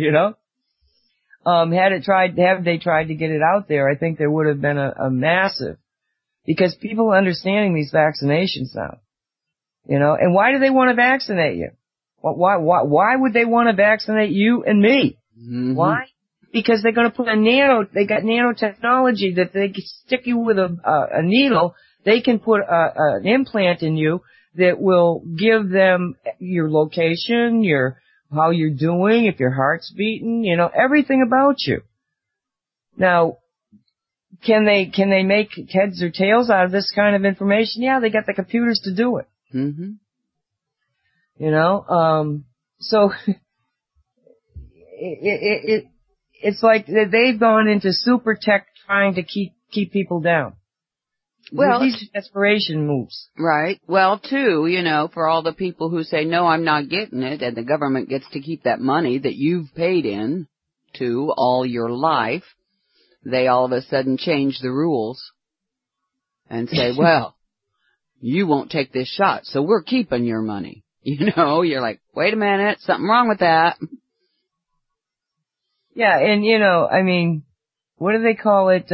Had they tried to get it out there, I think there would have been a massive, because people are understanding these vaccinations now, and why do they want to vaccinate you? Why would they want to vaccinate you and me? Mm-hmm. Why? Because they're going to put they got nanotechnology that they can stick you with a needle. They can put an implant in you that will give them your location, how you're doing, if your heart's beating, everything about you. Now, can they make heads or tails out of this kind of information? Yeah, they got the computers to do it. Mm-hmm. So it's like they've gone into super tech trying to keep people down. Well, these are desperation moves. Right. Well, too, for all the people who say, no, I'm not getting it, and the government gets to keep that money that you've paid in to all your life, they all of a sudden change the rules and say, well, you won't take this shot, so we're keeping your money. You're like, wait a minute, something wrong with that. Yeah, and what do they call it,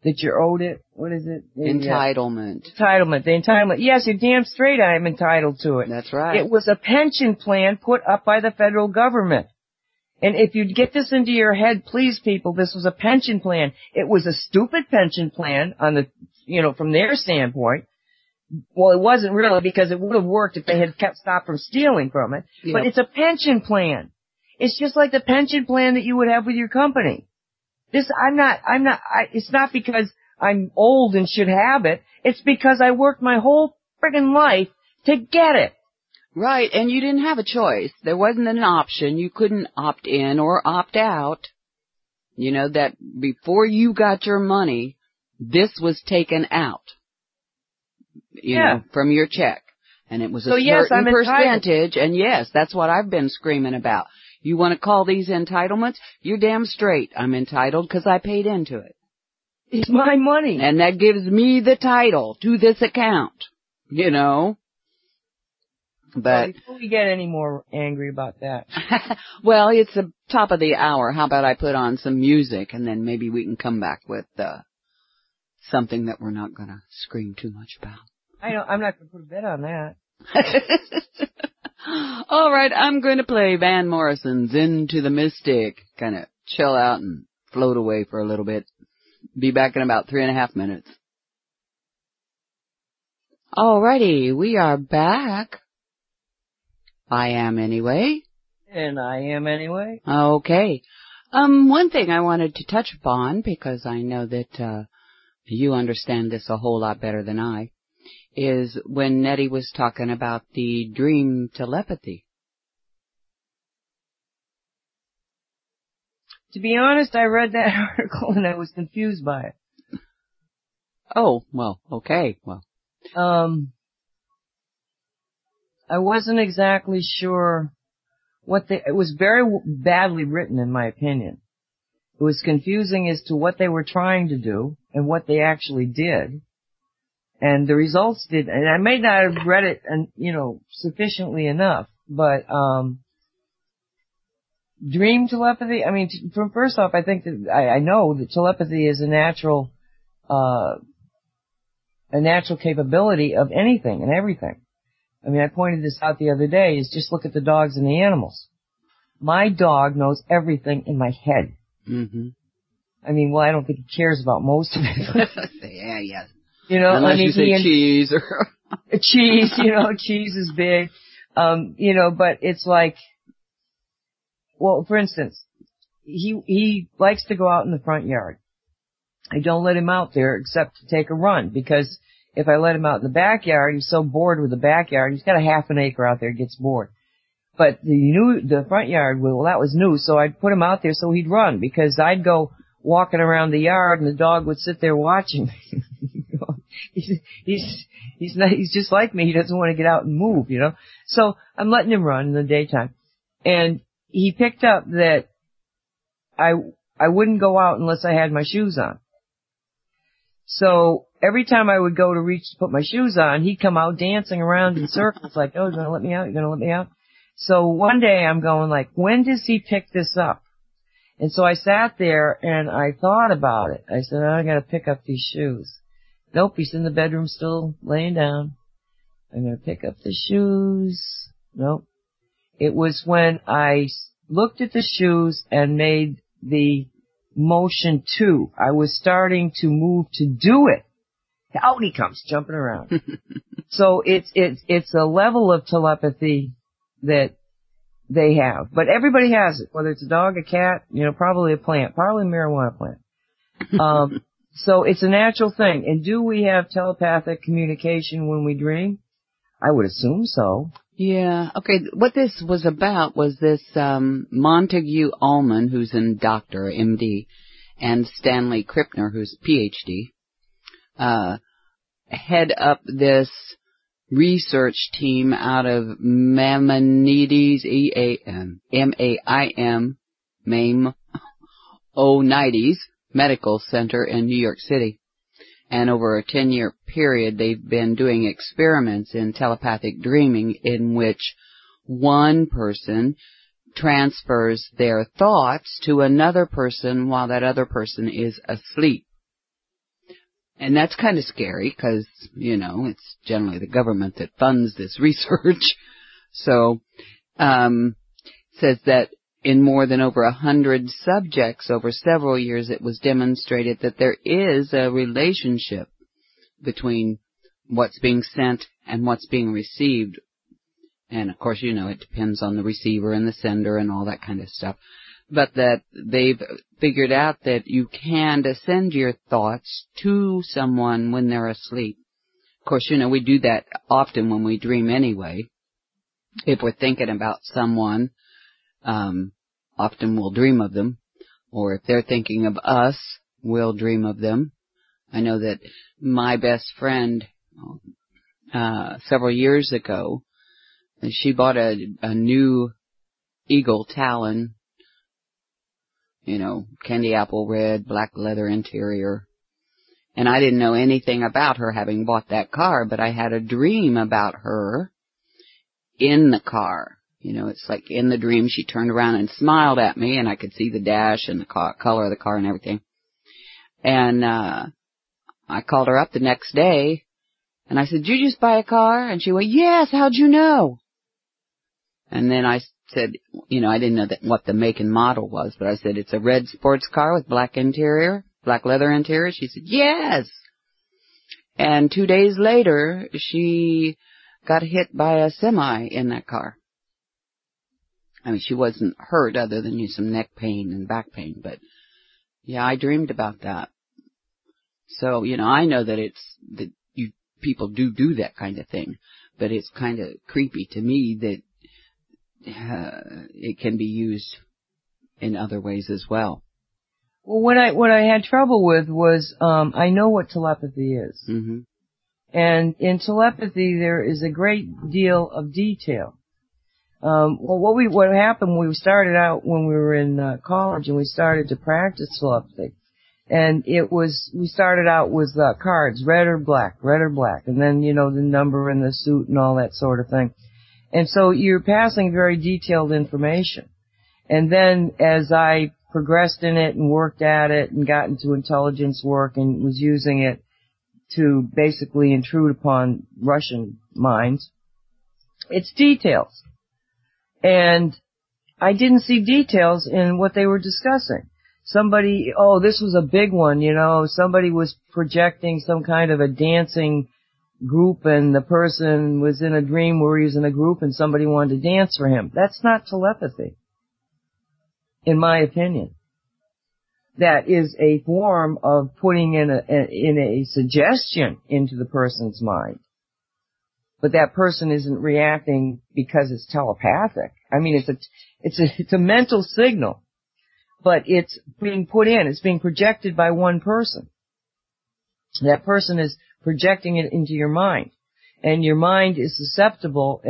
that you're owed it? What is it? Entitlement. Entitlement. The entitlement. Yes, you're damn straight I'm entitled to it. That's right. It was a pension plan put up by the federal government. And if you get this into your head, please people, this was a pension plan. It was a stupid pension plan on from their standpoint. Well, it wasn't really, because it would have worked if they had stopped from stealing from it. Yep. But it's a pension plan. It's just like the pension plan that you would have with your company. It's not because I'm old and should have it. It's because I worked my whole friggin' life to get it. Right, and you didn't have a choice. There wasn't an option. You couldn't opt in or opt out. That before you got your money, this was taken out. From your check. And it was a certain percentage, and yes, that's what I've been screaming about. You want to call these entitlements? You're damn straight. I'm entitled because I paid into it. It's my money. And that gives me the title to this account, But before we get any more angry about that. Well, it's the top of the hour. How about I put on some music and then maybe we can come back with something that we're not going to scream too much about. I'm not going to put a bet on that. All right, I'm going to play Van Morrison's Into the Mystic. Kind of chill out and float away for a little bit. Be back in about 3.5 minutes. Alrighty, we are back. I am anyway. And I am anyway. Okay. One thing I wanted to touch upon, because I know that you understand this a whole lot better than I, is when Nettie was talking about the dream telepathy. To be honest, I read that article and I was confused by it. Oh, well, okay, well. I wasn't exactly sure it was very badly written in my opinion. It was confusing as to what they were trying to do and what they actually did. And the results and I may not have read it, sufficiently enough, but, dream telepathy, I mean, first off, I think that I know that telepathy is a natural capability of anything and everything. I mean, I pointed this out the other day, is just look at the dogs and the animals. My dog knows everything in my head. Mm-hmm. I mean, well, I don't think he cares about most of it. Yeah, yes. Unless you say cheese or... cheese, cheese is big. But it's like, well, for instance, he likes to go out in the front yard. I don't let him out there except to take a run, because if I let him out in the backyard, he's so bored with the backyard. He's got a half an acre out there, gets bored. But the front yard, well, that was new, so I'd put him out there so he'd run, because I'd go walking around the yard and the dog would sit there watching me. He's just like me. He doesn't want to get out and move, So I'm letting him run in the daytime. And he picked up that I wouldn't go out unless I had my shoes on. So every time I would go to reach to put my shoes on, he'd come out dancing around in circles like, oh, you're going to let me out? You're going to let me out? So one day I'm going like, when does he pick this up? And so I sat there and I thought about it. I said, I got to pick up these shoes. Nope, he's in the bedroom still laying down. I'm going to pick up the shoes. Nope. It was when I looked at the shoes and made the motion to. I was starting to move to do it. Out he comes, jumping around. So it's a level of telepathy that they have. But everybody has it, whether it's a dog, a cat, probably a plant, probably a marijuana plant. So it's a natural thing. And do we have telepathic communication when we dream? I would assume so. Yeah. Okay. What this was about was this Montague Ullman, who's a doctor, MD, and Stanley Krippner, who's PhD, head up this research team out of Maimonides, Maimonides Medical Center in New York City. And over a 10-year period, they've been doing experiments in telepathic dreaming in which one person transfers their thoughts to another person while that other person is asleep. And that's kind of scary because, it's generally the government that funds this research. So, says that in more than over 100 subjects over several years, it was demonstrated that there is a relationship between what's being sent and what's being received. And, of course, it depends on the receiver and the sender and all that kind of stuff. But that they've figured out that you can send your thoughts to someone when they're asleep. Of course, we do that often when we dream anyway. If we're thinking about someone, often we'll dream of them. Or if they're thinking of us, we'll dream of them. I know that my best friend, several years ago, she bought a new Eagle Talon, candy apple red, black leather interior. And I didn't know anything about her having bought that car, but I had a dream about her in the car. It's like in the dream she turned around and smiled at me, and I could see the dash and the color of the car and everything. And I called her up the next day, and I said, "Did you just buy a car?" And she went, "Yes, how'd you know?" And then I said, I didn't know what the make and model was, but I said, it's a red sports car with black leather interior. She said, yes. And 2 days later, she got hit by a semi in that car. I mean, she wasn't hurt other than some neck pain and back pain, but yeah, I dreamed about that. So, I know that people do that kind of thing, but it's kind of creepy to me that it can be used in other ways as well. Well, what I had trouble with was, I know what telepathy is. Mm-hmm. And in telepathy, there is a great deal of detail. What happened, we started out when we were in college and we started to practice telepathy. And we started out with cards, red or black, and then, the number and the suit and all that sort of thing. And so you're passing very detailed information. And then as I progressed in it and worked at it and got into intelligence work and was using it to basically intrude upon Russian minds, it's details. And I didn't see details in what they were discussing. This was a big one, somebody was projecting some kind of a dancing group and the person was in a dream where he was in a group and somebody wanted to dance for him. That's not telepathy, in my opinion. That is a form of putting in a suggestion into the person's mind. But that person isn't reacting because it's telepathic. I mean, it's a mental signal, but it's being put in. It's being projected by one person. That person is projecting it into your mind, and your mind is susceptible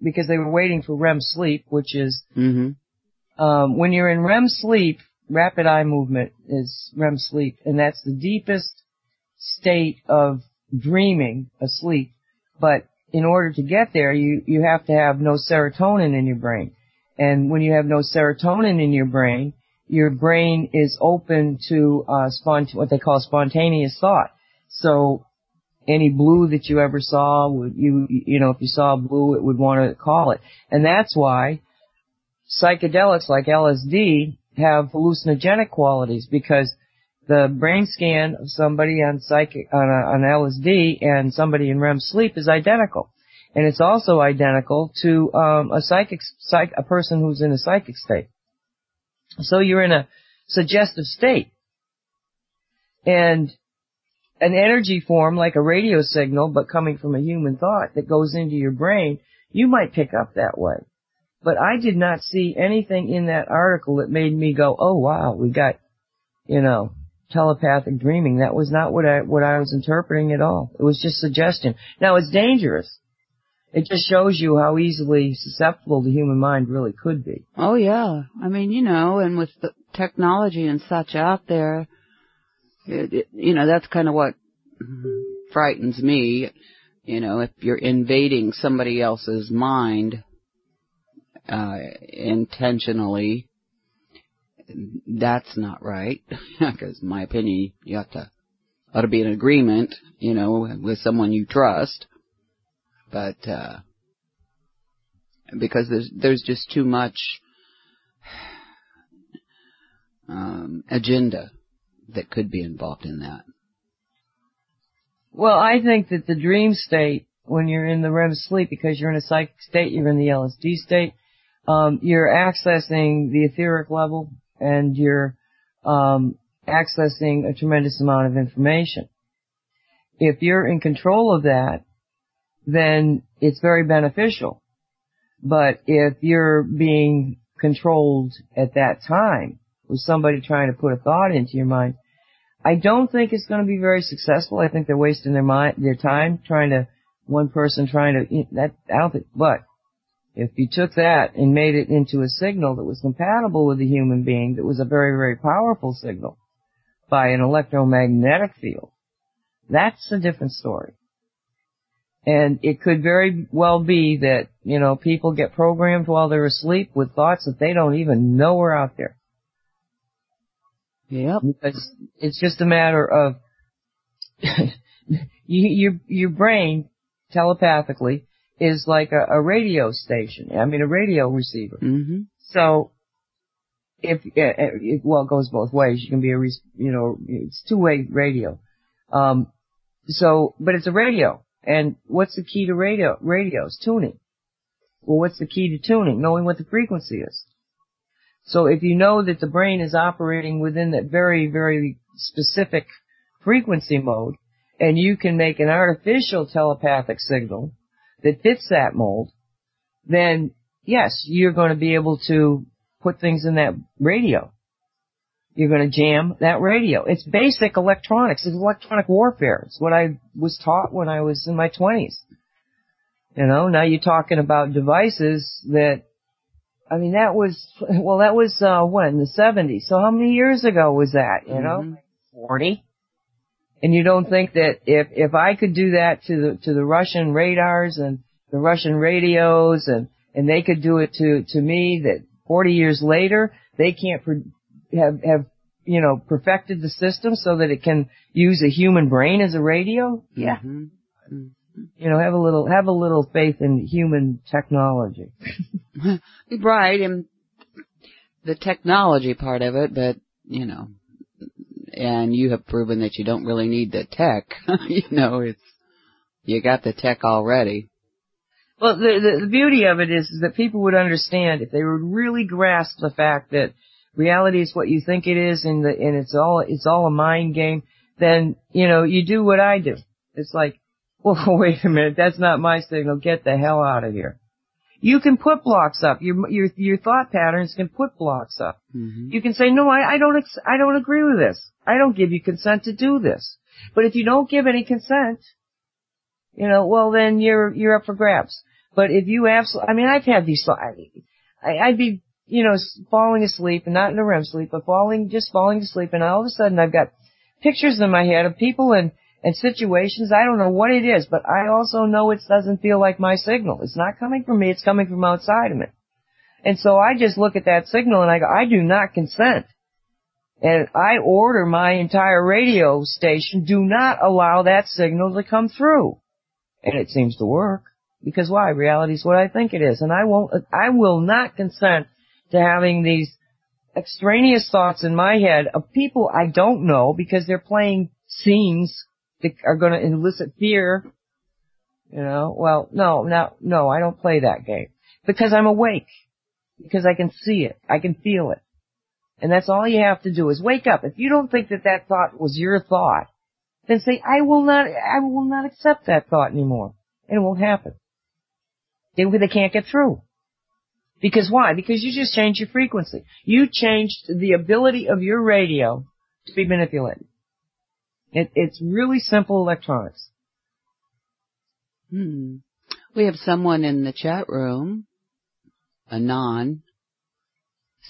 because they were waiting for REM sleep, which is when you're in REM sleep. Rapid eye movement is REM sleep, and that's the deepest state of dreaming asleep. But in order to get there, you have to have no serotonin in your brain. And when you have no serotonin in your brain is open to what they call spontaneous thought. So any blue that you ever saw, if you saw blue, it would want to call it. And that's why psychedelics like LSD have hallucinogenic qualities, because the brain scan of somebody on LSD and somebody in REM sleep is identical. And it's also identical to a person who's in a psychic state. So you're in a suggestive state. And an energy form like a radio signal, but coming from a human thought that goes into your brain, you might pick up that way. But I did not see anything in that article that made me go, oh wow, we got, telepathic dreaming. That was not what I was interpreting at all. It was just suggestion. Now it's dangerous. It just shows you how easily susceptible the human mind really could be. Oh yeah. I mean, and with the technology and such out there, that's kind of what frightens me. If you're invading somebody else's mind, intentionally, that's not right. Because in my opinion, you ought to be in agreement, with someone you trust. But, because there's just too much, agenda that could be involved in that. Well, I think that the dream state, when you're in the REM sleep, because you're in a psychic state, you're in the LSD state, you're accessing the etheric level, and you're accessing a tremendous amount of information. If you're in control of that, then it's very beneficial. But if you're being controlled at that time with somebody trying to put a thought into your mind, I don't think it's going to be very successful. I think they're wasting their time one person trying to, I don't think, but if you took that and made it into a signal that was compatible with a human being, that was a very, very powerful signal by an electromagnetic field, that's a different story. And it could very well be that, people get programmed while they're asleep with thoughts that they don't even know are out there. Yep. Because it's just a matter of your brain telepathically is like a radio station. I mean, a radio receiver. Mm-hmm. So, it goes both ways. You can be it's two-way radio. But it's a radio. And what's the key to radios? Tuning. Well, what's the key to tuning? Knowing what the frequency is. So if you know that the brain is operating within that very, very specific frequency mode, and you can make an artificial telepathic signal that fits that mold, then yes, you're going to be able to put things in that radio. You're going to jam that radio. It's basic electronics. It's electronic warfare. It's what I was taught when I was in my 20s. Now you're talking about devices that, I mean, that was when? The 70s. So how many years ago was that, 40? And you don't think that if I could do that to the Russian radars and the Russian radios and they could do it to me, that 40 years later, they can't have perfected the system so that it can use a human brain as a radio? Yeah. Mm-hmm. Have a little faith in human technology. Right, and the technology part of it, but, and you have proven that you don't really need the tech. You got the tech already. Well, the beauty of it is that people would understand if they would really grasp the fact that reality is what you think it is, and it's all a mind game. Then you do what I do. It's like, well, wait a minute, that's not my signal. Get the hell out of here. You can put blocks up. Your thought patterns can put blocks up. Mm-hmm. You can say, no, I don't agree with this. I don't give you consent to do this. But if you don't give any consent, well, then you're up for grabs. But if you absolutely, I've had these thoughts. I'd be, falling asleep, and not in a REM sleep, but just falling asleep, and all of a sudden I've got pictures in my head of people and situations. I don't know what it is, but I also know it doesn't feel like my signal. It's not coming from me, it's coming from outside of me. And so I just look at that signal and I go, I do not consent. And I order my entire radio station, do not allow that signal to come through. And it seems to work. Because why? Reality is what I think it is. And I will not consent to having these extraneous thoughts in my head of people I don't know because they're playing scenes that are going to elicit fear. Well, no, I don't play that game. Because I'm awake. Because I can see it. I can feel it. And that's all you have to do is wake up. If you don't think that thought was your thought, then say, I will not accept that thought anymore. And it won't happen. They can't get through. Because why? Because you just changed your frequency. You changed the ability of your radio to be manipulated. It's really simple electronics. We have someone in the chat room, Anon,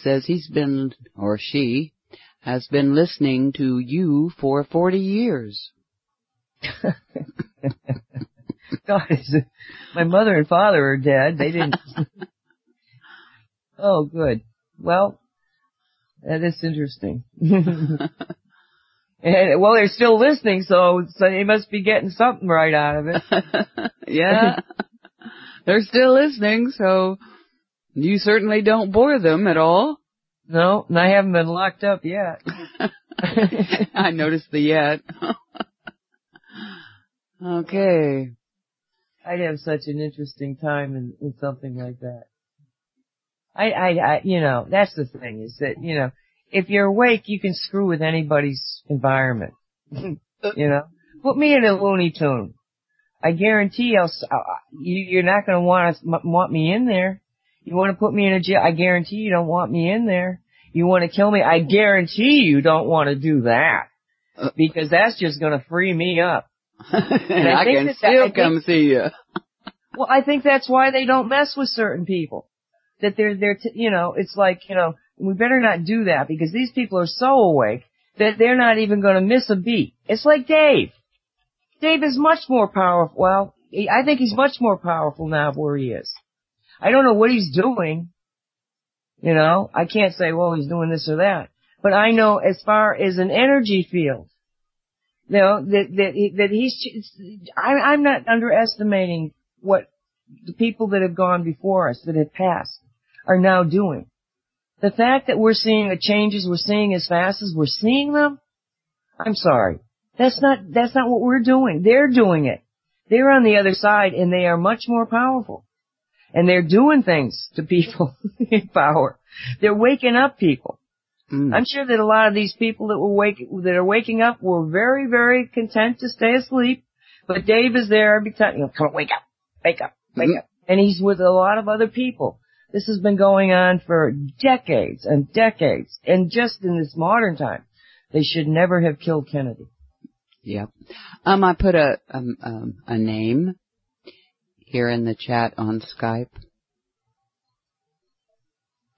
says he's been, or she, has been listening to you for 40 years. Guys, my mother and father are dead. They didn't. Oh, good. Well, that is interesting. And, well, they're still listening, so they must be getting something right out of it. Yeah. They're still listening, so you certainly don't bore them at all. No, and I haven't been locked up yet. I noticed the yet. Okay. I'd have such an interesting time in something like that. I that's the thing is that, if you're awake, you can screw with anybody's environment. Put me in a Looney Tune. I guarantee you're not going to want me in there. You want to put me in a jail? I guarantee you don't want me in there. You want to kill me? I guarantee you don't want to do that. Because that's just going to free me up. And I can still come see you. Well, I think that's why they don't mess with certain people. That it's like, we better not do that because these people are so awake that they're not even going to miss a beat. It's like Dave. Dave is much more powerful. Well, I think he's much more powerful now where he is. I don't know what he's doing. I can't say, well, he's doing this or that. But I know as far as an energy field, that he's, I'm not underestimating what the people that have gone before us, that have passed, are now doing. The fact that we're seeing the changes we're seeing as fast as we're seeing them, I'm sorry. That's not what we're doing. They're doing it. They're on the other side, and they are much more powerful. And they're doing things to people in power. They're waking up people. I'm sure that a lot of these people that are waking up were very, very content to stay asleep. But Dave is there every time. Come on, wake up, wake up, wake up. And he's with a lot of other people. This has been going on for decades and decades. And just in this modern time, they should never have killed Kennedy. Yep. I put a name here in the chat on Skype.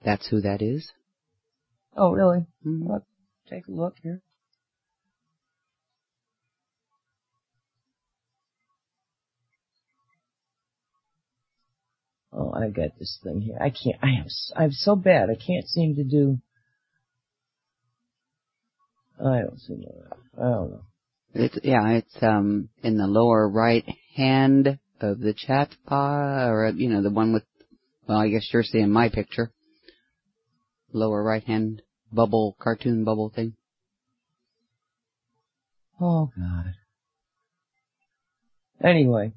That's who that is. Oh, really? Let's take a look here. Oh, I got this thing here. I'm so bad. I can't seem to do. I don't know. It's in the lower right hand of the chat bar, or the one with. Well, I guess you're seeing my picture. Lower right hand bubble, cartoon bubble thing. Oh God. Anyway,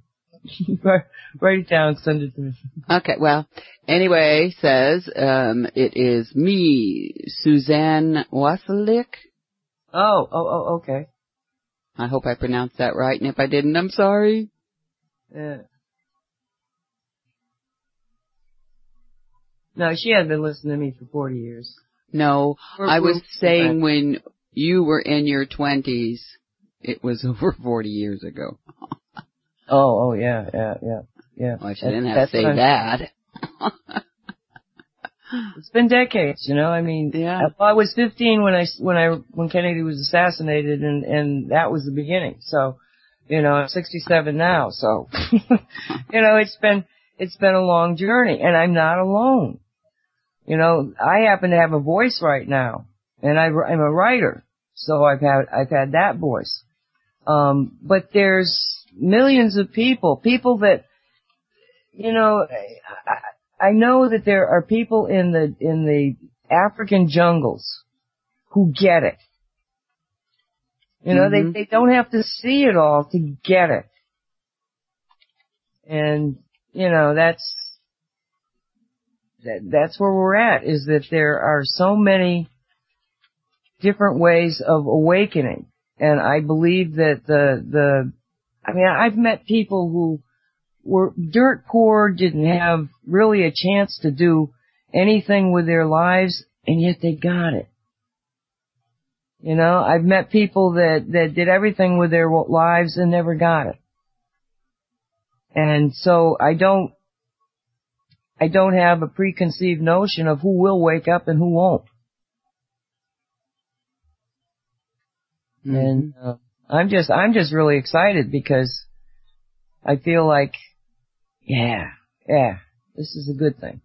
write it down, send it to me. Okay, well, anyway, says, it is me, Suzanne Wasilic. Oh, okay. I hope I pronounced that right, and if I didn't, I'm sorry. Yeah. No, she hasn't been listening to me for 40 years. No, I was saying when you were in your 20s, it was over 40 years ago. Oh, yeah. Well, I shouldn't have to say that. It's been decades, I mean, yeah. I was 15 when Kennedy was assassinated, and that was the beginning. So, I'm 67 now, so, it's been a long journey, and I'm not alone. I happen to have a voice right now, and I'm a writer, so I've had that voice. But there's millions of people that, I know that there are people in the African jungles who get it. They don't have to see it all to get it. And, that's where we're at, is that there are so many different ways of awakening. And I believe that I've met people who were dirt poor, didn't have really a chance to do anything with their lives, and yet they got it. I've met people that did everything with their lives and never got it. And so I don't have a preconceived notion of who will wake up and who won't. And I'm just really excited because I feel like, yeah, this is a good thing.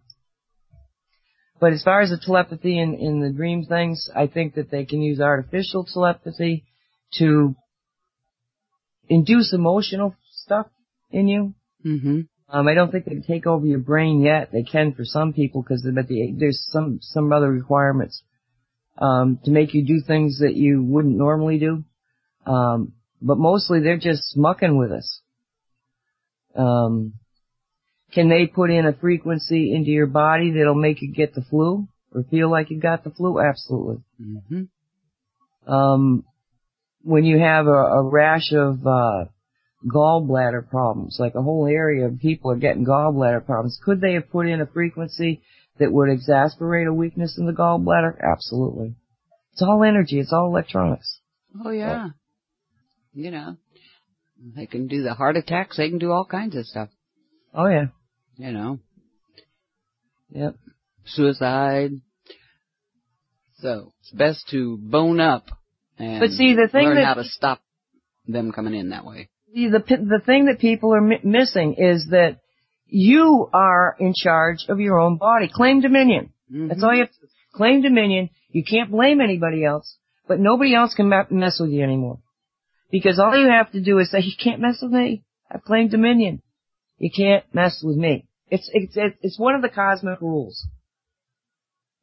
But as far as the telepathy in the dream things, I think that they can use artificial telepathy to induce emotional stuff in you. Mm-hmm. I don't think they can take over your brain yet. They can for some people because there's some other requirements to make you do things that you wouldn't normally do. But mostly they're just mucking with us. Can they put in a frequency into your body that'll make you get the flu or feel like you got the flu? Absolutely. Mm-hmm. When you have a rash of gallbladder problems, like a whole area of people are getting gallbladder problems, could they have put in a frequency that would exacerbate a weakness in the gallbladder? Absolutely. It's all energy. It's all electronics. Oh, yeah. They can do the heart attacks. They can do all kinds of stuff. Oh, yeah. Yep. Suicide. So, it's best to bone up and learn how to stop them coming in that way. The thing that people are missing is that you are in charge of your own body. Claim dominion. Mm-hmm. That's all you have to do. Claim dominion. You can't blame anybody else, but nobody else can mess with you anymore. Because all you have to do is say, you can't mess with me. I've claimed dominion. You can't mess with me. It's one of the cosmic rules.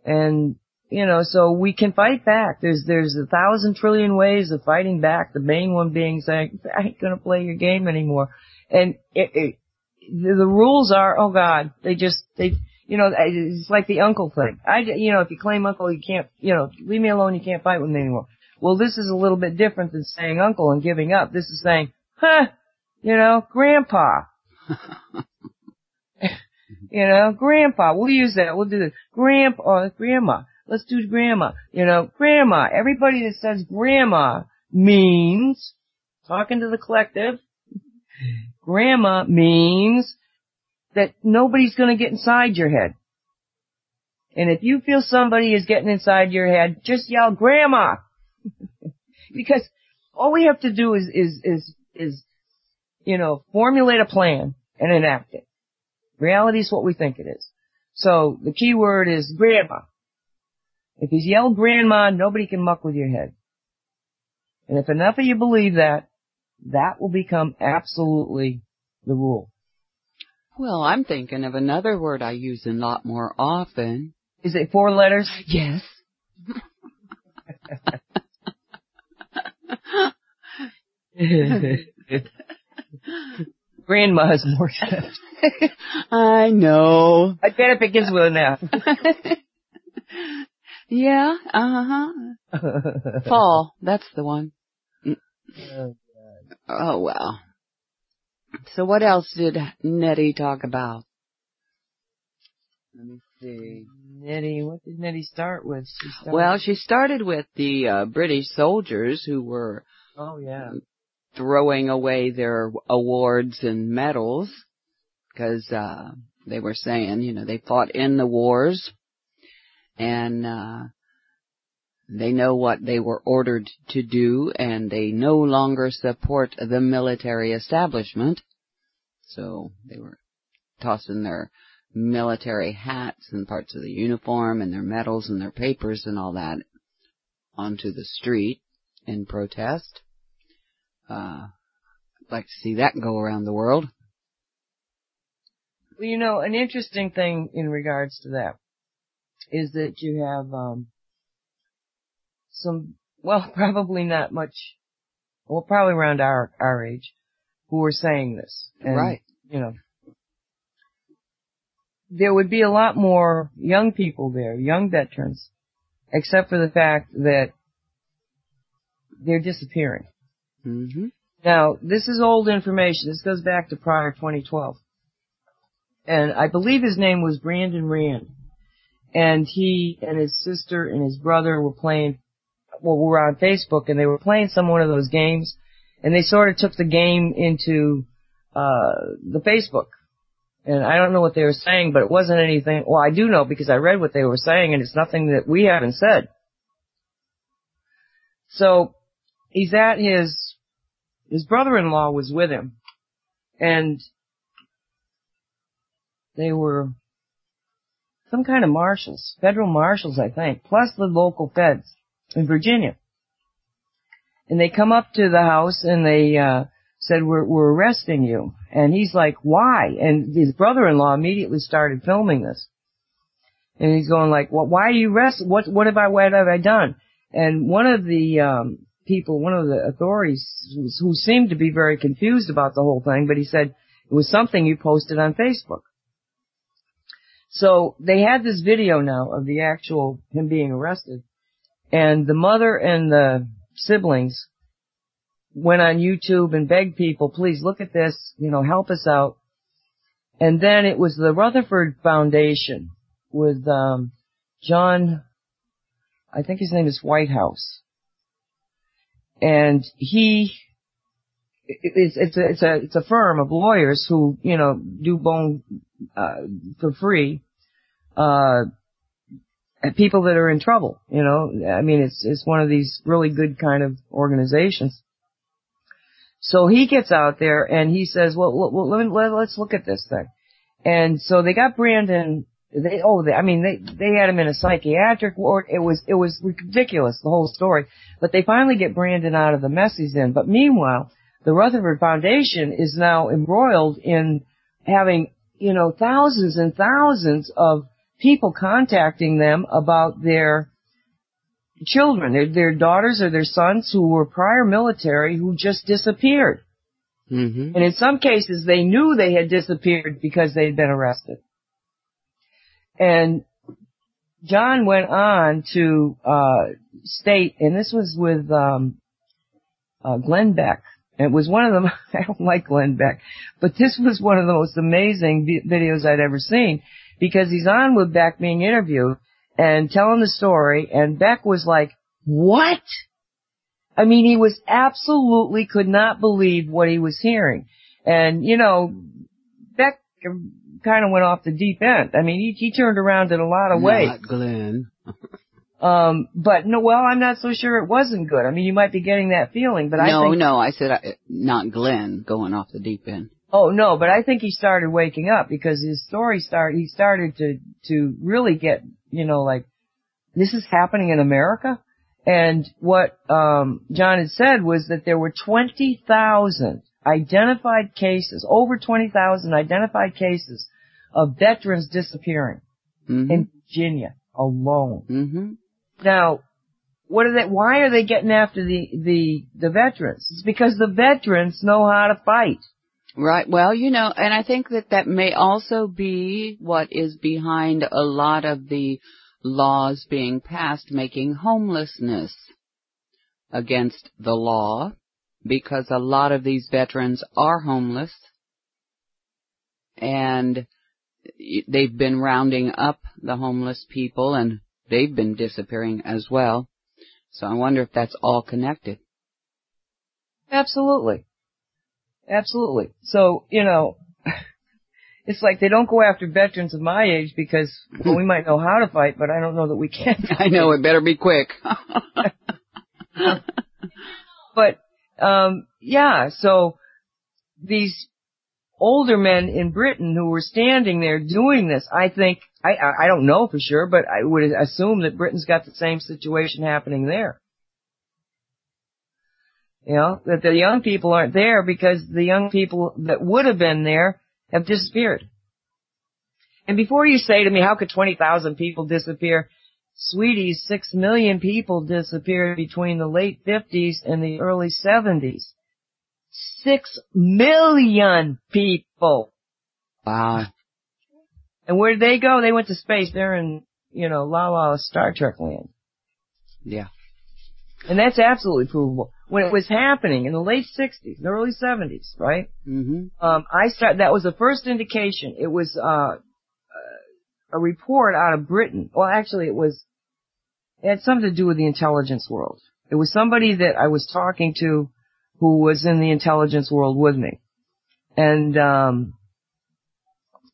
And, so we can fight back. There's 1,000 trillion ways of fighting back. The main one being saying, I ain't gonna play your game anymore. And the rules are, oh God, it's like the uncle thing. If you claim uncle, you can't, leave me alone, you can't fight with me anymore. Well, this is a little bit different than saying uncle and giving up. This is saying, grandpa. Grandpa. We'll use that. We'll do this. Grandma. Let's do grandma. Grandma. Everybody that says grandma means, talking to the collective, grandma means that nobody's going to get inside your head. And if you feel somebody is getting inside your head, just yell grandma. Because all we have to do is formulate a plan and enact it. Reality is what we think it is. So the key word is grandma. If you yell grandma, nobody can muck with your head. And if enough of you believe that, that will become absolutely the rule. Well, I'm thinking of another word I use a lot more often. Is it 4 letters? Yes. Grandma has more sense. I know. I bet it begins with an F. Yeah, Fall, that's the one. Oh, well. So what else did Nettie talk about? Let me see. Nettie, what did Nettie start with? She started with the British soldiers who were throwing away their awards and medals because they were saying, they fought in the wars and they know what they were ordered to do and they no longer support the military establishment. So they were tossing their military hats and parts of the uniform and their medals and their papers and all that onto the street in protest. I'd like to see that go around the world. Well, an interesting thing in regards to that is that you have probably not much, probably around our age, who are saying this. And, right. There would be a lot more young people there, young veterans, except for the fact that they're disappearing. Mm-hmm. Now, this is old information. This goes back to prior 2012. And I believe his name was Brandon Rand. And he and his sister and his brother were were on Facebook, and they were playing one of those games, and they sort of took the game into the Facebook. And I don't know what they were saying, but it wasn't anything. Well, I do know because I read what they were saying, and it's nothing that we haven't said. So he's at his brother-in-law was with him, and they were some kind of marshals, federal marshals, I think, plus the local feds in Virginia. And they come up to the house and they said, we're arresting you. And he's like, why? And his brother-in-law immediately started filming this. And he's going like, well, why are you arrested? What have I done? And one of the people, one of the authorities who seemed to be very confused about the whole thing, but he said it was something you posted on Facebook. So they had this video now of the actual him being arrested, and the mother and the siblings went on YouTube and begged people, please look at this, help us out. And then it was the Rutherford Foundation with John, I think his name is Whitehouse, and it's a firm of lawyers who do bone for free people that are in trouble. I mean it's one of these really good kind of organizations. So he gets out there and he says, let's look at this thing. And so they got Brandon. They had him in a psychiatric ward. It was ridiculous, the whole story. But they finally get Brandon out of the mess he's in. But meanwhile, the Rutherford Foundation is now embroiled in having, thousands and thousands of people contacting them about their children, their daughters or their sons who were prior military who just disappeared. Mm-hmm. And in some cases, they knew they had disappeared because they had been arrested. And John went on to state, and this was with Glenn Beck. It was one of them. I don't like Glenn Beck, but this was one of the most amazing videos I'd ever seen, because he's on with Beck being interviewed and telling the story, and Beck was like, "What?" I mean, he was absolutely could not believe what he was hearing. And, Beck kind of went off the deep end. I mean, he turned around in a lot of ways. Not Glenn. But no, well, I'm not so sure it wasn't good. I mean, you might be getting that feeling, but I said not Glenn going off the deep end. Oh, no, but I think he started waking up because his story he started to really get, like, this is happening in America. And what John had said was that there were 20,000 identified cases, over 20,000 identified cases of veterans disappearing in Virginia alone. Mm-hmm. Now, why are they getting after the veterans? It's because the veterans know how to fight. Right. Well, and I think that may also be what is behind a lot of the laws being passed making homelessness against the law, because a lot of these veterans are homeless, and they've been rounding up the homeless people, and they've been disappearing as well. So I wonder if that's all connected. Absolutely. Absolutely. So, it's like they don't go after veterans of my age because we might know how to fight, but I don't know that we can. I know, it better be quick. But, so these older men in Britain who were standing there doing this, I think, I don't know for sure, but I would assume that Britain's got the same situation happening there. That the young people aren't there because the young people that would have been there have disappeared. And before you say to me, how could 20,000 people disappear? Sweetie, 6 million people disappeared between the late 50s and the early 70s. 6 million people. Wow. And where did they go? They went to space. They're in, la Star Trek land. Yeah. And that's absolutely provable. When it was happening in the late 60s, the early 70s, right? Mm-hmm. That was the first indication. It was, a report out of Britain. Well, actually it had something to do with the intelligence world. It was somebody that I was talking to who was in the intelligence world with me. And,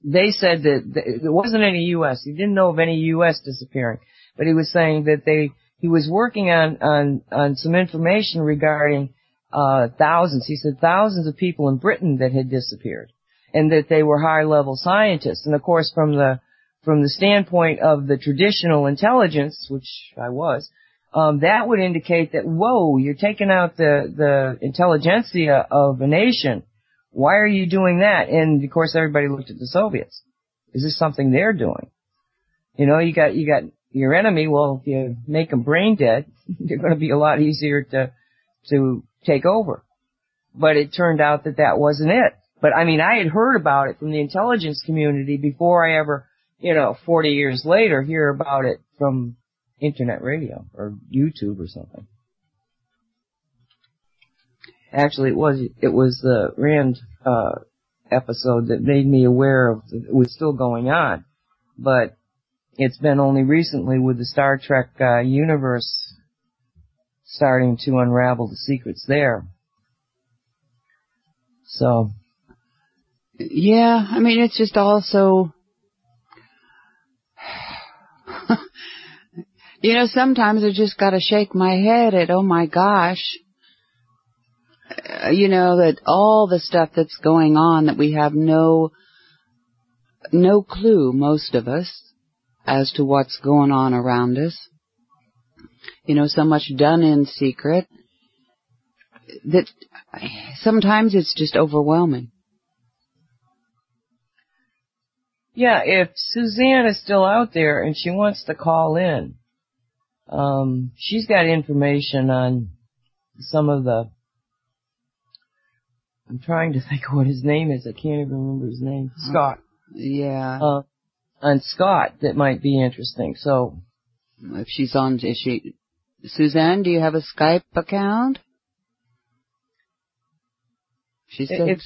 they said that there wasn't any U.S. He didn't know of any U.S. disappearing, but he was saying that he was working on some information regarding, thousands. He said thousands of people in Britain that had disappeared and that they were high level scientists. And of course from the standpoint of the traditional intelligence, which I was, that would indicate that, whoa, you're taking out the intelligentsia of a nation. Why are you doing that? And of course everybody looked at the Soviets. Is this something they're doing? You got your enemy. Well, if you make them brain dead, they're going to be a lot easier to take over. But it turned out that wasn't it. But I mean, I had heard about it from the intelligence community before I ever, 40 years later, hear about it from internet radio or YouTube or something. Actually, it was the Rand, episode that made me aware of it was still going on. But it's been only recently with the Star Trek, universe starting to unravel the secrets there. So. Yeah, I mean, it's just also, sometimes I just gotta shake my head at, oh my gosh, that all the stuff that's going on that we have no clue, most of us, as to what's going on around us. So much done in secret that sometimes it's just overwhelming. Yeah, if Suzanne is still out there and she wants to call in, she's got information on some of the, I'm trying to think of what his name is. I can't even remember his name. Scott. Yeah. On Scott that might be interesting. So, if she's on, Suzanne, do you have a Skype account? She said,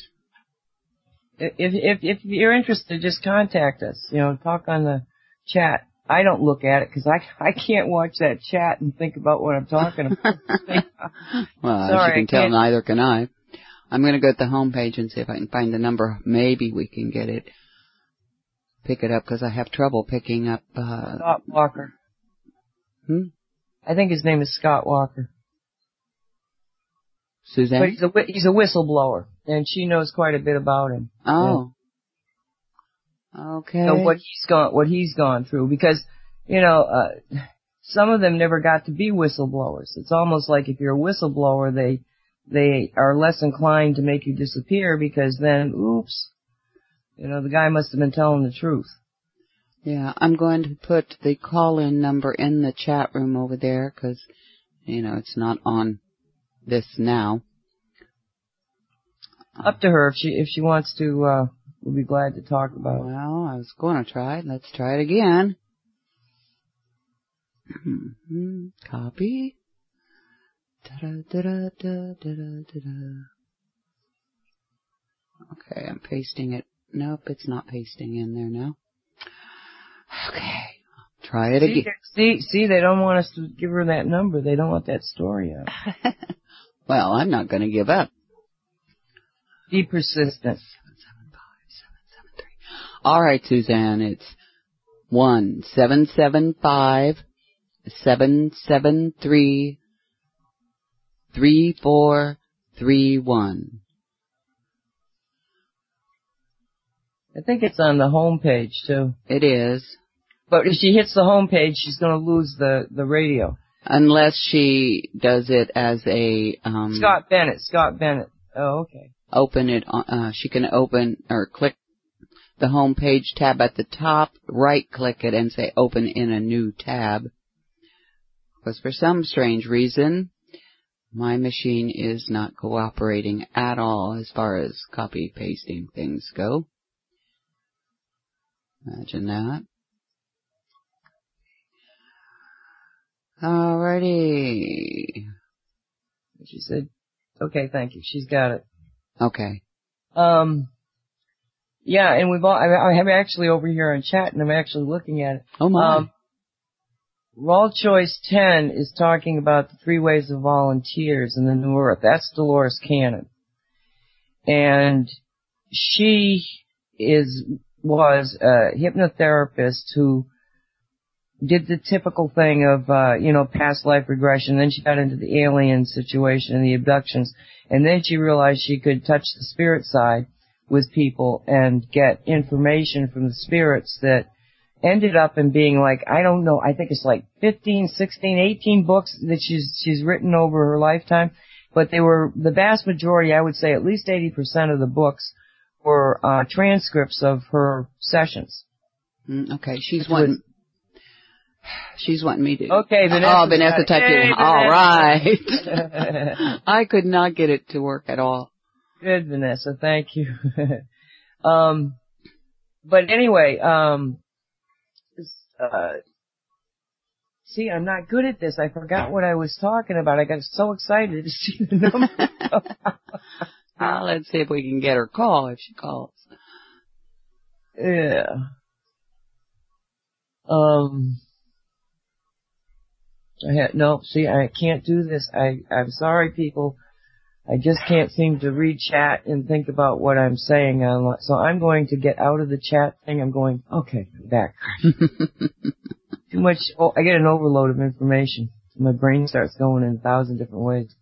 if you're interested, just contact us. Talk on the chat. I don't look at it because I can't watch that chat and think about what I'm talking about. Well, sorry, as you can tell, neither can I. I'm going to go to the home page and see if I can find the number. Maybe we can pick it up because I have trouble picking up. Scott Walker. I think his name is Scott Walker. Suzanne? But he's a whistleblower, and she knows quite a bit about him. Oh. Yeah. Okay. So what he's gone through, because, some of them never got to be whistleblowers. It's almost like if you're a whistleblower, they are less inclined to make you disappear because then, oops, the guy must have been telling the truth. Yeah, I'm going to put the call-in number in the chat room over there because, it's not on this now. Up to her if she wants to. We'll be glad to talk about it. Well, I was going to try it. Let's try it again. Copy. Okay, I'm pasting it. Nope, it's not pasting in there now. Okay, try it again. See, they don't want us to give her that number. They don't want that story out. Well, I'm not going to give up. Be persistent. 775-773. All right, Suzanne, it's 1-775-773-3431. I think it's on the home page too. It is. But if she hits the home page, she's going to lose the radio. Unless she does it as a Scott Bennett. Oh, okay. Open it. She can open or click the home page tab at the top. Right click it and say open in a new tab. Because for some strange reason, my machine is not cooperating at all as far as copy pasting things go. Imagine that. Alrighty. She said, okay, thank you. She's got it. Okay. Yeah, and I have actually over here on chat, and I'm actually looking at it. Oh my. Raw Choice 10 is talking about the 3 ways of volunteers in the New Earth. That's Dolores Cannon. And she was a hypnotherapist who did the typical thing of, past life regression. Then she got into the alien situation and the abductions. And then she realized she could touch the spirit side with people and get information from the spirits that ended up in being like, I don't know, I think it's like 15, 16, 18 books that she's written over her lifetime. But they were, the vast majority, I would say at least 80% of the books were transcripts of her sessions. Okay, she's wanting me to. Okay, Vanessa. Oh, Vanessa typed it in. All right. I could not get it to work at all. Good, Vanessa. Thank you. But anyway, see, I'm not good at this. I forgot what I was talking about. I got so excited to see the number. Let's see if we can get her call if she calls. Yeah. I can't do this. I'm sorry, people. I just can't seem to read chat and think about what I'm saying. So I'm going to get out of the chat thing. Okay, back. Too much, I get an overload of information. My brain starts going in 1,000 different ways.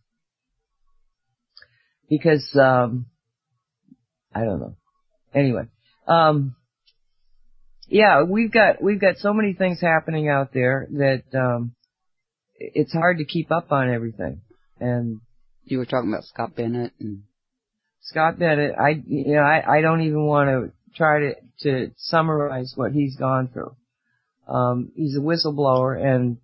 Because, I don't know. Anyway, yeah, we've got so many things happening out there that, it's hard to keep up on everything. And you were talking about Scott Bennett and Scott Bennett. I don't even want to try to summarize what he's gone through. He's a whistleblower, and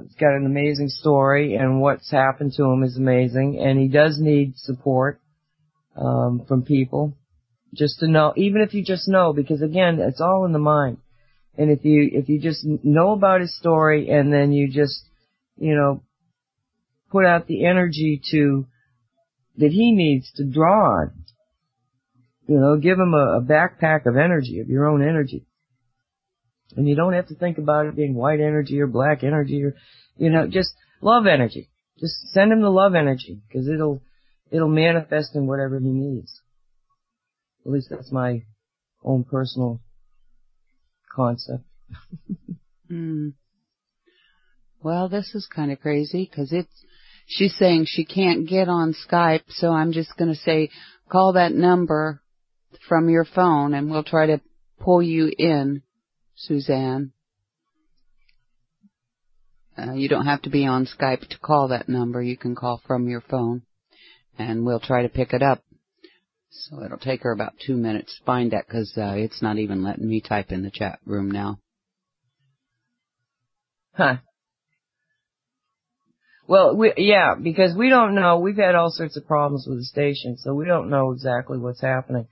he's got an amazing story, and what's happened to him is amazing, and he does need support from people, just to know, even if you just know, because again, it's all in the mind. And if you just know about his story, and then you just, put out the energy that he needs to draw on, give him a backpack of energy, of your own energy. And you don't have to think about it being white energy or black energy or, just love energy. Just send him the love energy, because it'll manifest in whatever he needs. At least that's my own personal concept. Well, this is kind of crazy, because she's saying she can't get on Skype, so I'm just going to say, call that number from your phone, and we'll try to pull you in, Suzanne. You don't have to be on Skype to call that number. You can call from your phone, and we'll try to pick it up. So it'll take her about 2 minutes to find that, because it's not even letting me type in the chat room now. Huh. Well, because we don't know. We've had all sorts of problems with the station, so we don't know exactly what's happening.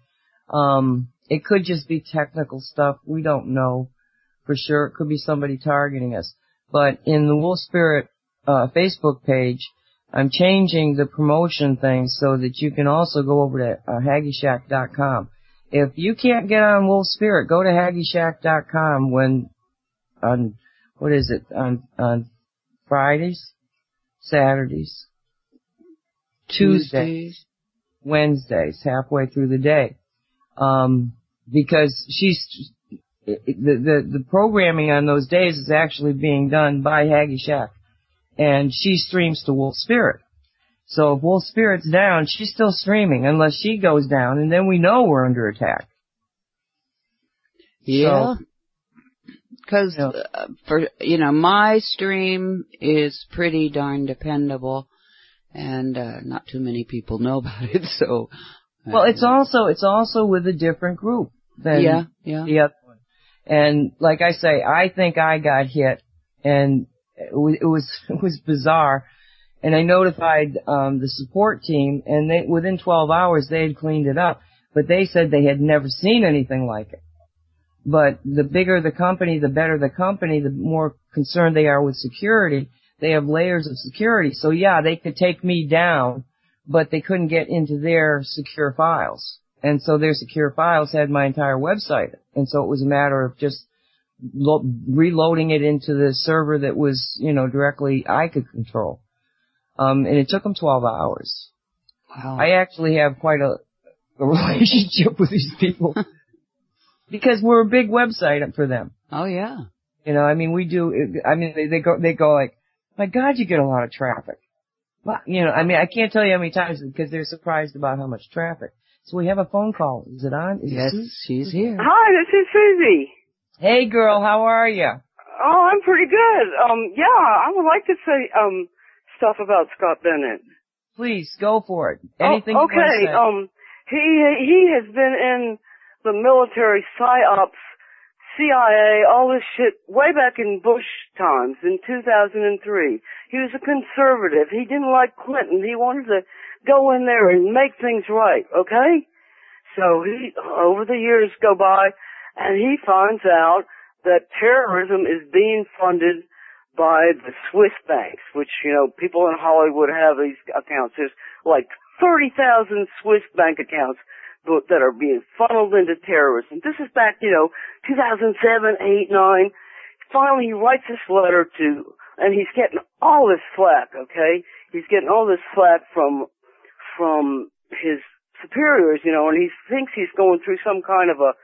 It could just be technical stuff. We don't know for sure. It could be somebody targeting us. But in the Wolf Spirit Facebook page, I'm changing the promotion thing so that you can also go over to HaggieshackRadio.com. If you can't get on Wolf Spirit, go to HaggieshackRadio.com on Fridays, Saturdays, Tuesdays, Wednesdays, halfway through the day. Because the programming on those days is actually being done by Haggie Shack. And she streams to Wolf Spirit. So if Wolf Spirit's down, she's still streaming unless she goes down, and then we know we're under attack. Yeah. Because, my stream is pretty darn dependable, and not too many people know about it, so. Well, it's also with a different group than the other one. And like I say, I think I got hit, and it was bizarre. And I notified the support team, and within 12 hours they had cleaned it up. But they said they had never seen anything like it. But the bigger the company, the better the company, the more concerned they are with security. They have layers of security. So yeah, they could take me down, but they couldn't get into their secure files. And so their secure files had my entire website. And so it was a matter of just reloading it into the server that was, directly I could control. And it took them 12 hours. Wow. I actually have quite a relationship with these people because we're a big website for them. Oh yeah. We do, they go like, my God, you get a lot of traffic. Well, I can't tell you how many times because they're surprised about how much traffic. So we have a phone call. Is it on? Yes, she's here. Hi, this is Susie. Hey girl, how are you? Oh, I'm pretty good. I would like to say, stuff about Scott Bennett. Please, go for it. Anything you want to say. He has been in the military, PSYOPs, CIA, all this shit way back in Bush times in 2003. He was a conservative. He didn't like Clinton. He wanted to go in there and make things right, okay? So over the years go by, and he finds out that terrorism is being funded by the Swiss banks, which, people in Hollywood have these accounts. There's like 30,000 Swiss bank accounts that are being funneled into terrorism. This is back, 2007, 8, 9. Finally, he writes this letter and he's getting all this flack, okay? He's getting all this flack from his superiors, and he thinks he's going through some kind of a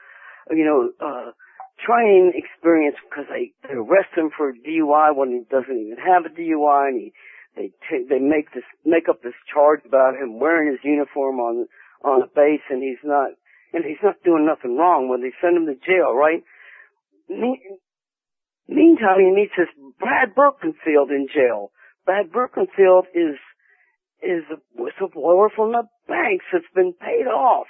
training experience because they arrest him for DUI when he doesn't even have a DUI, and they make up this charge about him wearing his uniform on a base, and he's not doing nothing wrong when they send him to jail, right? Meantime, he meets this Brad Birkenfield in jail. Brad Birkenfield is a whistleblower from the banks that's been paid off.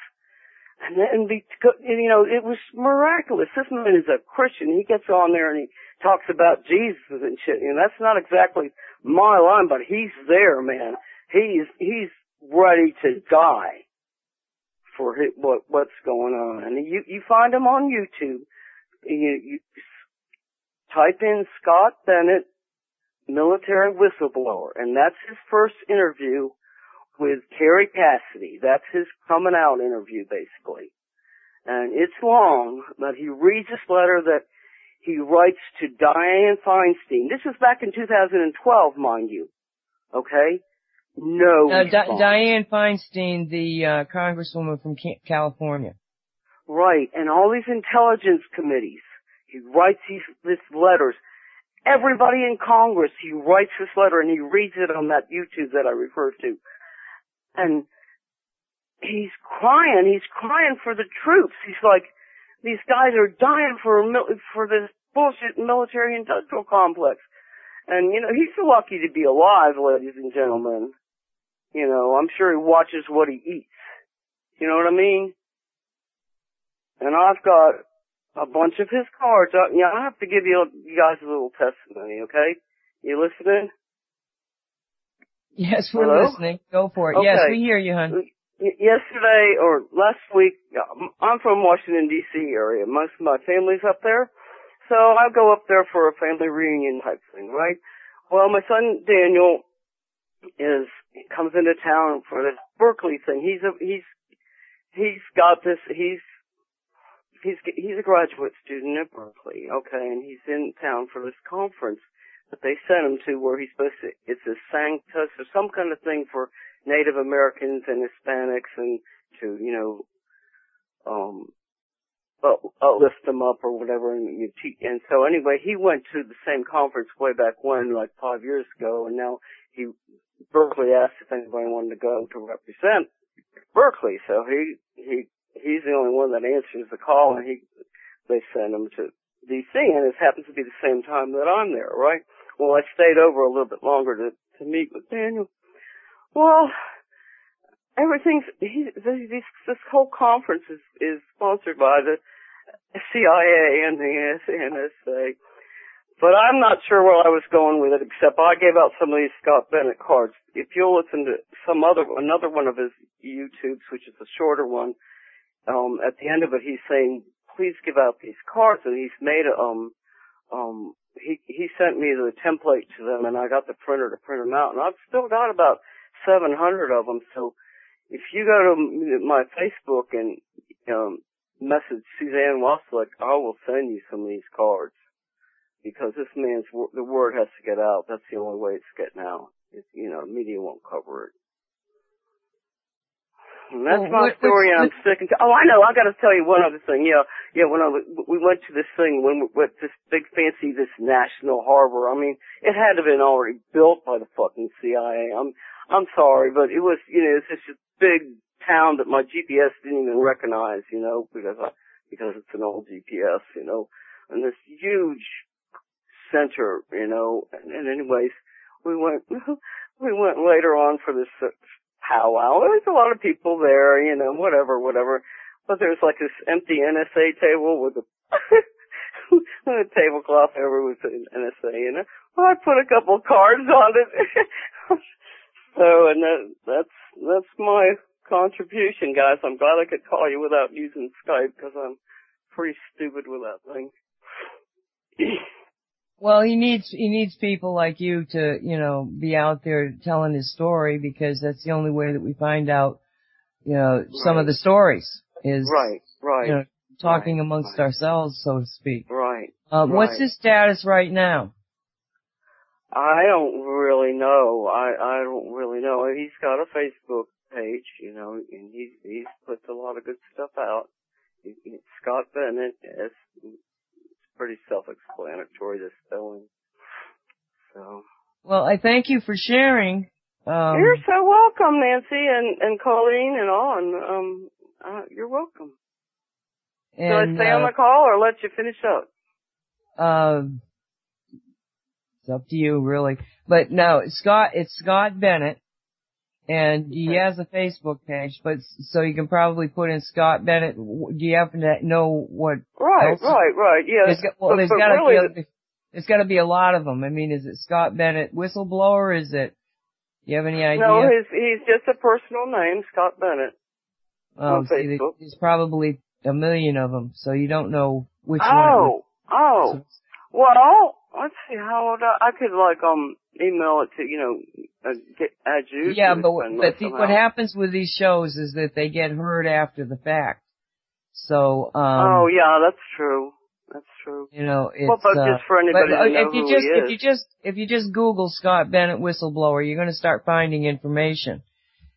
And you know, it was miraculous. This man is a Christian. He gets on there and he talks about Jesus and shit. You know, that's not exactly my line, but he's there, man. He's ready to die for what's going on. And you find him on YouTube. You type in Scott Bennett, military whistleblower, and that's his first interview with Kerry Cassidy. That's his coming out interview, basically. And it's long, but he reads this letter that he writes to Dianne Feinstein. This was back in 2012, mind you. Okay? No response. Dianne Feinstein, the congresswoman from California. Right, and all these intelligence committees. He writes these letters. Everybody in Congress, he writes this letter and he reads it on that YouTube that I referred to. And he's crying for the troops. He's like, these guys are dying for this bullshit military industrial complex. And, you know, he's lucky to be alive, ladies and gentlemen. You know, I'm sure he watches what he eats. You know what I mean? And I've got a bunch of his cards. I have to give you guys a little testimony, okay? You listening? Yes, we're listening. Go for it. Okay. Yes, we hear you, hon. Yesterday or last week, I'm from Washington, D.C. area. Most of my family's up there. So I go up there for a family reunion type thing, right? Well, my son Daniel comes into town for this Berkeley thing. He's a graduate student at Berkeley, okay, and he's in town for this conference that they sent him to where he's supposed to, it's a Sanctus or some kind of thing for Native Americans and Hispanics and to, you know, lift them up or whatever. And so anyway, he went to the same conference way back when, like 5 years ago, and now Berkeley asked if anybody wanted to go to represent Berkeley. So he's the only one that answers the call, and they send him to D.C., and it happens to be the same time that I'm there, right? Well, I stayed over a little bit longer to meet with Daniel. Well, this whole conference is sponsored by the CIA and the NSA. But I'm not sure where I was going with it, except I gave out some of these Scott Bennett cards. If you'll listen to another one of his YouTubes, which is a shorter one, at the end of it, he's saying, please give out these cards, and he's made he sent me the template to them, and I got the printer to print them out, and I've still got about 700 of them. So if you go to my Facebook and message Suzanne Wasslick, I will send you some of these cards, because this man's the word has to get out. That's the only way it's getting out. Media won't cover it. And that's my story, and I'm sticking to. Oh, I know. I got to tell you one other thing. Yeah. When we went to this thing, with this big fancy, this national harbor. I mean, it had to have been already built by the fucking CIA. I'm sorry, but it was. It's just a big town that my GPS didn't even recognize. Because it's an old GPS. And this huge center. And anyways, we went later on for this. Powwow. There's a lot of people there, whatever. But there's like this empty NSA table with a tablecloth over with an NSA, Well, I put a couple cards on it. So, and that's my contribution, guys. I'm glad I could call you without using Skype, because I'm pretty stupid with that thing. Well, he needs people like you to, be out there telling his story, because that's the only way that we find out, some of the stories is, right. Talking amongst ourselves, so to speak. Right. What's his status right now? I don't really know. I don't really know. He's got a Facebook page, and he's put a lot of good stuff out. Scott Bennett, it's pretty self-explanatory, this spelling. So. Well, I thank you for sharing. You're so welcome, Nancy and Colleen and all, and you're welcome. Should I stay on the call or let you finish up? It's up to you, really. But no, it's Scott Bennett, And he has a Facebook page, but so you can probably put in Scott Bennett. Do you happen to know what? Right. Yeah. There's got to be a lot of them. I mean, is it Scott Bennett Whistleblower? Is it? Do you have any idea? No, he's just a personal name, Scott Bennett. Oh, see, there's probably a million of them, so you don't know which one. Oh. Well, let's see how I could email it to add you. Yeah, but what happens with these shows is that they get heard after the fact. So oh yeah, that's true. That's true. It's but just for anybody to know who he is. If you just Google Scott Bennett Whistleblower, you're going to start finding information.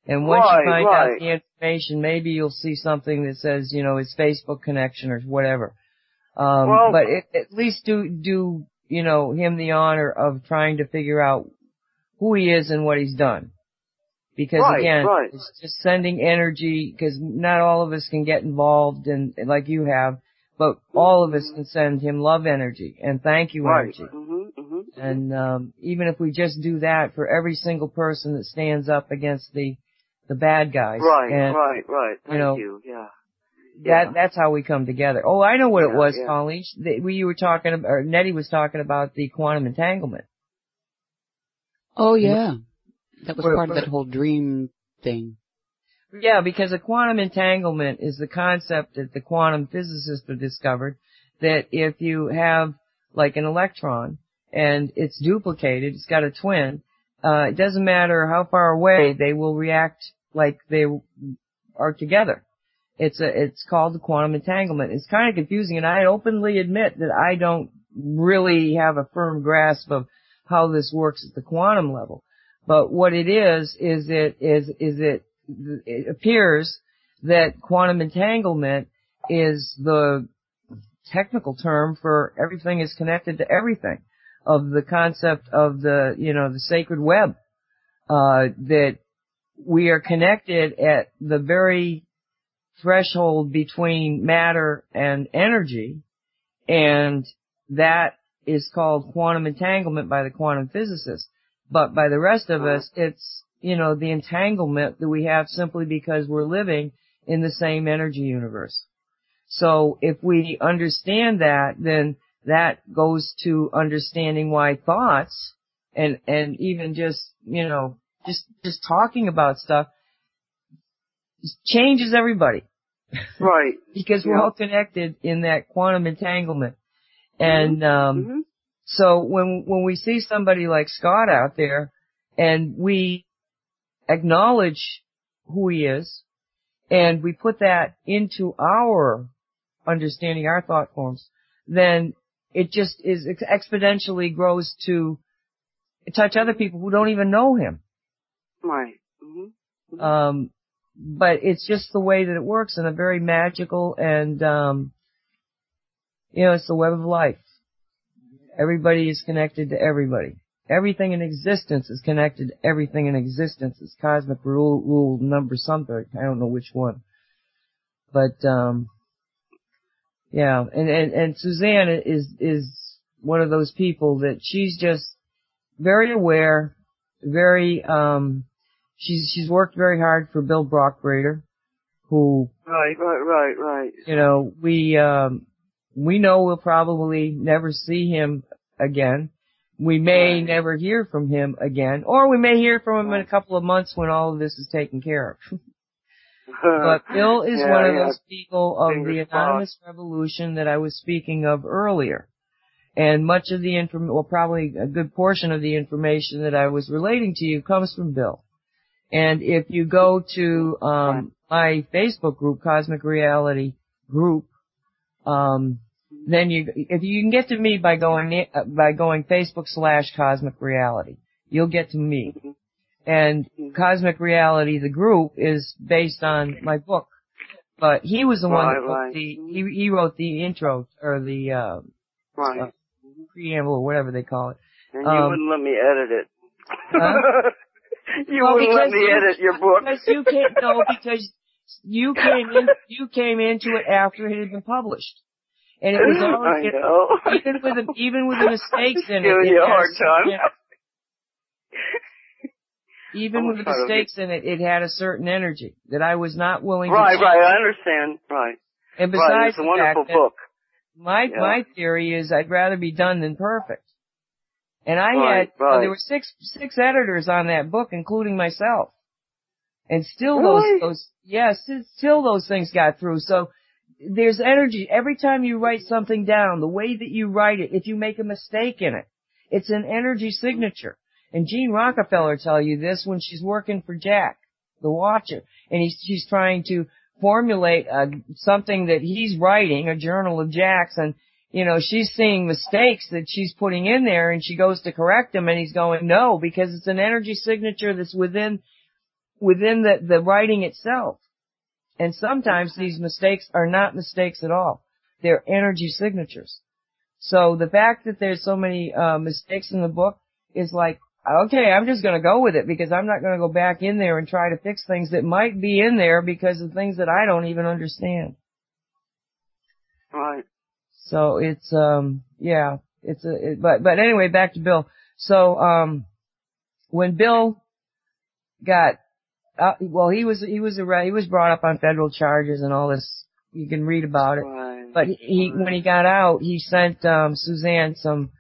And once you find out the information, maybe you'll see something that says, his Facebook connection or whatever. But at least do him the honor of trying to figure out who he is and what he's done. Because it's just sending energy, because not all of us can get involved and like you have, but all of us can send him love energy and thank you energy. And even if we just do that for every single person that stands up against the bad guys. Right. Thank you. Yeah. That's how we come together. Oh, I know what it was, Colleen. You were talking about, or Nettie was talking about the quantum entanglement. Oh yeah. That was part of that whole dream thing. Yeah, because a quantum entanglement is the concept that the quantum physicists have discovered that if you have like an electron and it's duplicated, it's got a twin, it doesn't matter how far away, they will react like they are together. It's called the quantum entanglement. It's kind of confusing, and I openly admit that I don't really have a firm grasp of how this works at the quantum level. But what it is it appears that quantum entanglement is the technical term for everything is connected to everything, of the concept of the sacred web, that we are connected at the very threshold between matter and energy, and that is called quantum entanglement by the quantum physicists. But by the rest of us, it's, the entanglement that we have simply because we're living in the same energy universe. So if we understand that, then that goes to understanding why thoughts and even just talking about stuff changes everybody. Right. Because we're all connected in that quantum entanglement. And, so when we see somebody like Scott out there and we acknowledge who he is and we put that into our understanding, our thought forms, then it just exponentially grows to touch other people who don't even know him. Right. But it's just the way that it works, in a very magical and, it's the web of life. Everybody is connected to everybody. Everything in existence is connected to everything in existence. It's cosmic rule number something. I don't know which one. But, yeah. And Suzanne is one of those people that she's just very aware, very, she's worked very hard for Bill Brockbrader, who. Right. We know we'll probably never see him again. We may never hear from him again, or we may hear from him in a couple of months when all of this is taken care of. But Bill is one of those people of the anonymous revolution that I was speaking of earlier. And much of the probably a good portion of the information that I was relating to you comes from Bill. And if you go to my Facebook group, Cosmic Reality Group, then if you can get to me by going Facebook/Cosmic Reality, you'll get to me. And Cosmic Reality, the group, is based on my book. But he was the one that wrote he wrote the intro, or the, preamble, or whatever they call it. And you wouldn't let me edit it. You wouldn't let me edit your book. Because you came into it after it had been published. And it was always, even with the mistakes in it. Giving you a hard time. even with the mistakes in it, it had a certain energy that I was not willing to change. Right, I understand. Right. And besides it's a wonderful book. My theory is I'd rather be done than perfect. And I had, there were six editors on that book, including myself. And still still those things got through. So there's energy. Every time you write something down, the way that you write it, if you make a mistake in it, it's an energy signature. And Jean Rockefeller tell you this when she's working for Jack, the Watcher. And she's trying to formulate something that he's writing, a journal of Jack's, and you know, she's seeing mistakes that she's putting in there, and she goes to correct them, and he's going, no, because it's an energy signature that's within the writing itself. And sometimes these mistakes are not mistakes at all. They're energy signatures. So the fact that there's so many mistakes in the book is like, okay, I'm just going to go with it because I'm not going to go back in there and try to fix things that might be in there because of things that I don't even understand. Right. So it's, but anyway, back to Bill. So, when Bill got, he was brought up on federal charges and all this. You can read about it. Right. But when he got out, he sent, Suzanne some,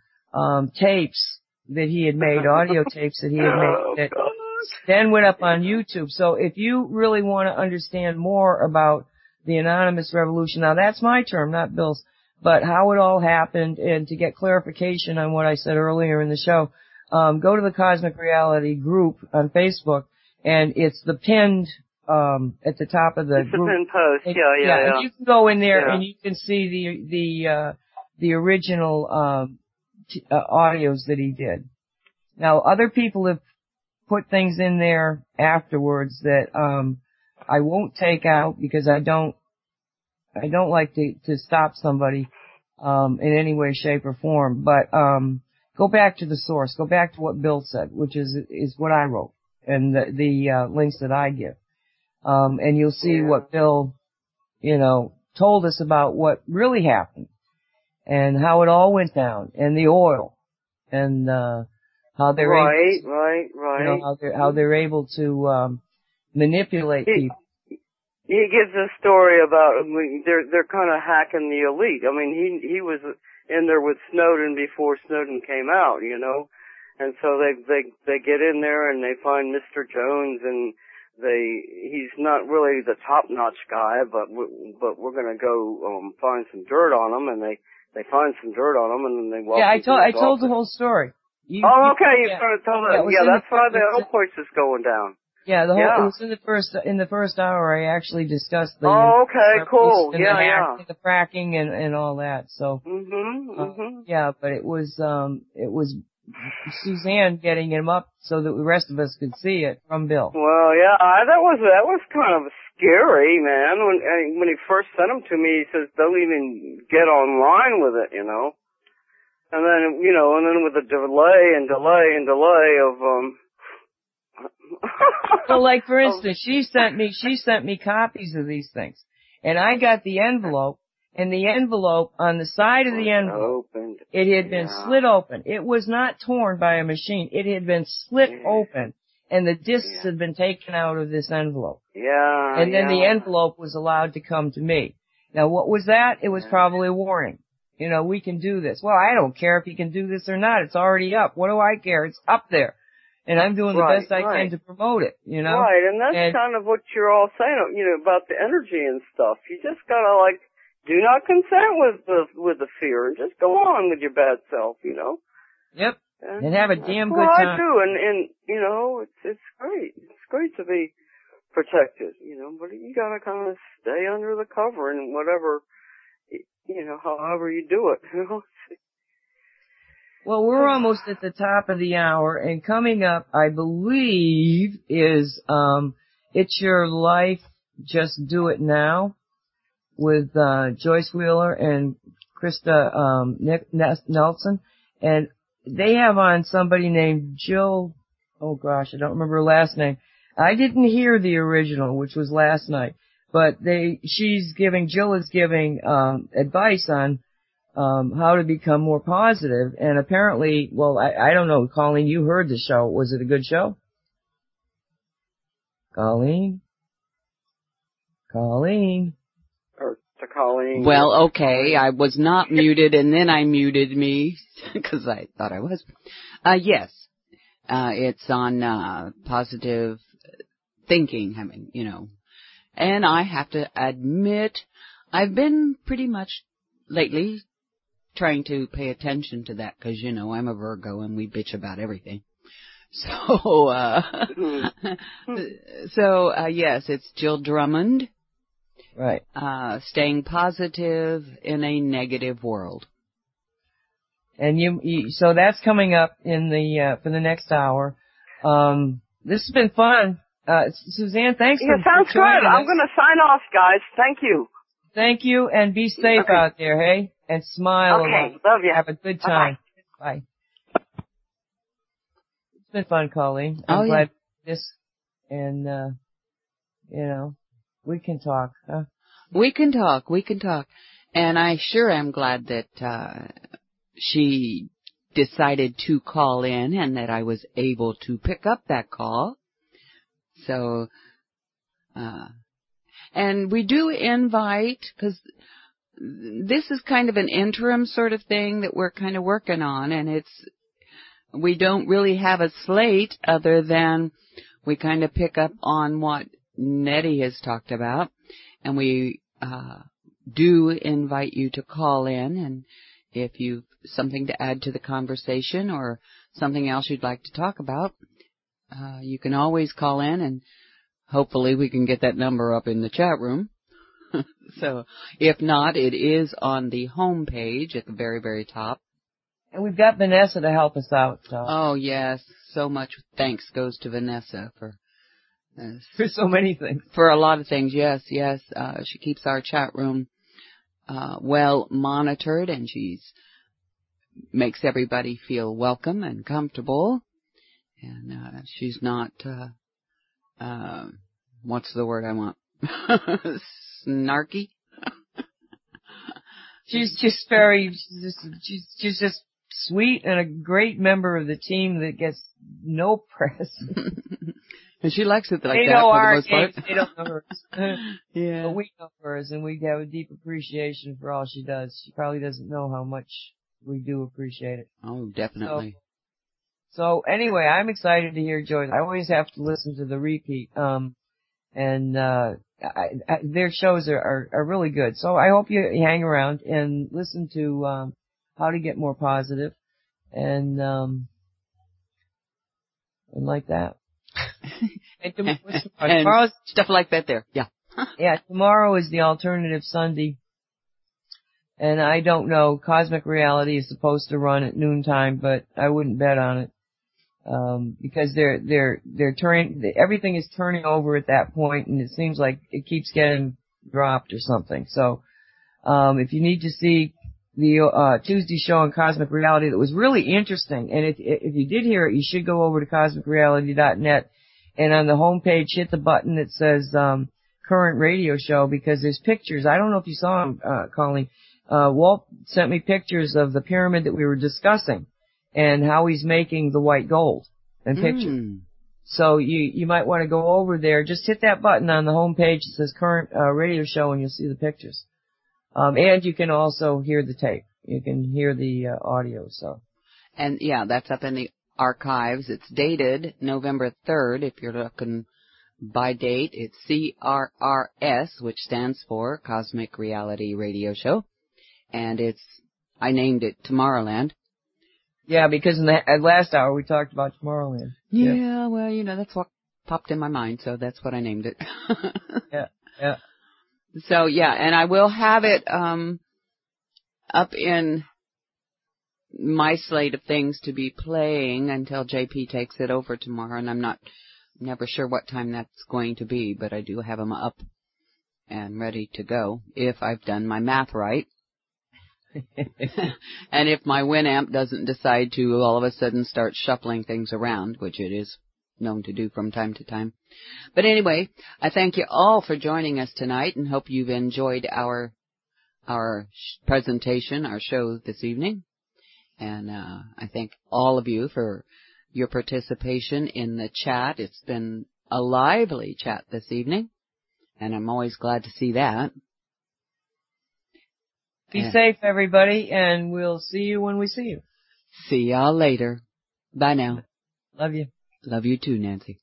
tapes that he had made, audio tapes that he had made that then went up on YouTube. So if you really want to understand more about the Anonymous Revolution, now that's my term, not Bill's, but how it all happened, and to get clarification on what I said earlier in the show, go to the Cosmic Reality group on Facebook, and it's the pinned, at the top of the it's group. The pinned post, yeah. And you can go in there and you can see the original, audios that he did. Now, other people have put things in there afterwards that, I won't take out because I don't like to stop somebody, in any way, shape, or form. But, go back to the source. Go back to what Bill said, which is what I wrote and the links that I give. And you'll see what Bill, told us about what really happened and how it all went down and the oil and, how they're how they're able to, manipulate people. He gives a story about they're kind of hacking the elite. I mean, he was in there with Snowden before Snowden came out, and so they get in there and they find Mr. Jones, and he's not really the top-notch guy, but we're gonna go find some dirt on him, and they find some dirt on him, and then they walk. Yeah, I told the whole story. You're trying to tell that. Yeah, that's why the whole place is going down. Yeah, it was in the first hour I actually discussed the cool. The fracking and all that. So but it was Suzanne getting him up so that the rest of us could see it from Bill. Well, yeah, that was kind of scary, man. When he first sent them to me, he says don't even get online with it, And then with the delay of Well, like for instance, she sent me copies of these things, and I got the envelope, and the envelope on the side of the envelope, it had been slit open. It was not torn by a machine. It had been split open, and the discs had been taken out of this envelope. Yeah. And then the envelope was allowed to come to me. Now, what was that? It was probably a warning. We can do this. Well, I don't care if you can do this or not. It's already up. What do I care? It's up there. And I'm doing the best I can to promote it, Right, and that's kind of what you're all saying, about the energy and stuff. You just gotta, do not consent with the fear and just go on with your bad self, Yep. And have a damn good time. I do, and it's great. It's great to be protected, but you gotta kind of stay under the cover and whatever, however you do it, Well, we're almost at the top of the hour, and coming up, I believe, is It's Your Life, Just Do It Now, with Joyce Wheeler and Krista Nelson, and they have on somebody named Jill, oh gosh, I don't remember her last name. I didn't hear the original, which was last night, but Jill is giving advice on how to become more positive, and apparently, well, I don't know, Colleen, you heard the show. Was it a good show? Colleen? Or to Colleen. Well, okay, I was not muted, and then I muted me, because I thought I was. Yes, it's on positive thinking, I mean, and I have to admit, I've been pretty much lately trying to pay attention to that, because, I'm a Virgo, and we bitch about everything. So, yes, it's Jill Drummond. Right. Staying positive in a negative world. And so that's coming up in for the next hour. This has been fun. Suzanne, thanks for sounds good. I'm going to sign off, guys. Thank you. Thank you, and be safe out there, hey? And smile. Okay, love you. Have a good time. Bye-bye. Bye. It's been fun, Colleen. I'm glad this, and, we can talk, huh? We can talk. And I sure am glad that, she decided to call in and that I was able to pick up that call. So, and we do invite, because this is kind of an interim sort of thing that we're kind of working on, and we don't really have a slate other than we kind of pick up on what Nettie has talked about, and we do invite you to call in, and if you've something to add to the conversation or something else you'd like to talk about, you can always call in, and hopefully we can get that number up in the chat room. So, if not, it is on the home page at the very, very top. And we've got Vanessa to help us out. So. Oh, yes. So much thanks goes to Vanessa for so many things. For a lot of things, yes. She keeps our chat room well monitored, and makes everybody feel welcome and comfortable. And she's not, what's the word I want? Snarky? She's just sweet and a great member of the team that gets no press. And she likes it like they that know for our the most part. They don't know hers. Yeah. But we know hers, and we have a deep appreciation for all she does. She probably doesn't know how much we do appreciate it. Oh, definitely. So anyway, I'm excited to hear Joyce. I always have to listen to the repeat. Their shows are really good. So I hope you hang around and listen to how to get more positive and like that. and tomorrow's stuff like that there. Yeah. Yeah, tomorrow is the alternative Sunday. And I don't know, Cosmic Reality is supposed to run at noontime, but I wouldn't bet on it. Because they're turning, everything is turning over at that point, and it seems like it keeps getting dropped or something. So, if you need to see the, Tuesday show on Cosmic Reality that was really interesting, and if you did hear it, you should go over to CosmicReality.net, and on the homepage hit the button that says, current radio show, because there's pictures. I don't know if you saw them, Colleen. Walt sent me pictures of the pyramid that we were discussing, and how he's making the white gold and pictures. So you might want to go over there. Just hit that button on the home page that says current radio show, and you'll see the pictures. And you can also hear the tape. You can hear the audio. So. And yeah, that's up in the archives. It's dated November 3rd. If you're looking by date, it's CRRS, which stands for Cosmic Reality Radio Show, and I named it Tomorrowland. Yeah, because in the last hour we talked about Tomorrowland. Yeah, well, that's what popped in my mind, so that's what I named it. Yeah. So, yeah, and I will have it up in my slate of things to be playing until JP takes it over tomorrow, and I'm never sure what time that's going to be, but I do have them up and ready to go if I've done my math right. And if my Winamp doesn't decide to all of a sudden start shuffling things around, which it is known to do from time to time. But anyway, I thank you all for joining us tonight and hope you've enjoyed our presentation, our show this evening. And I thank all of you for your participation in the chat. It's been a lively chat this evening, and I'm always glad to see that. Be safe, everybody, and we'll see you when we see you. See y'all later. Bye now. Love you. Love you too, Nancy.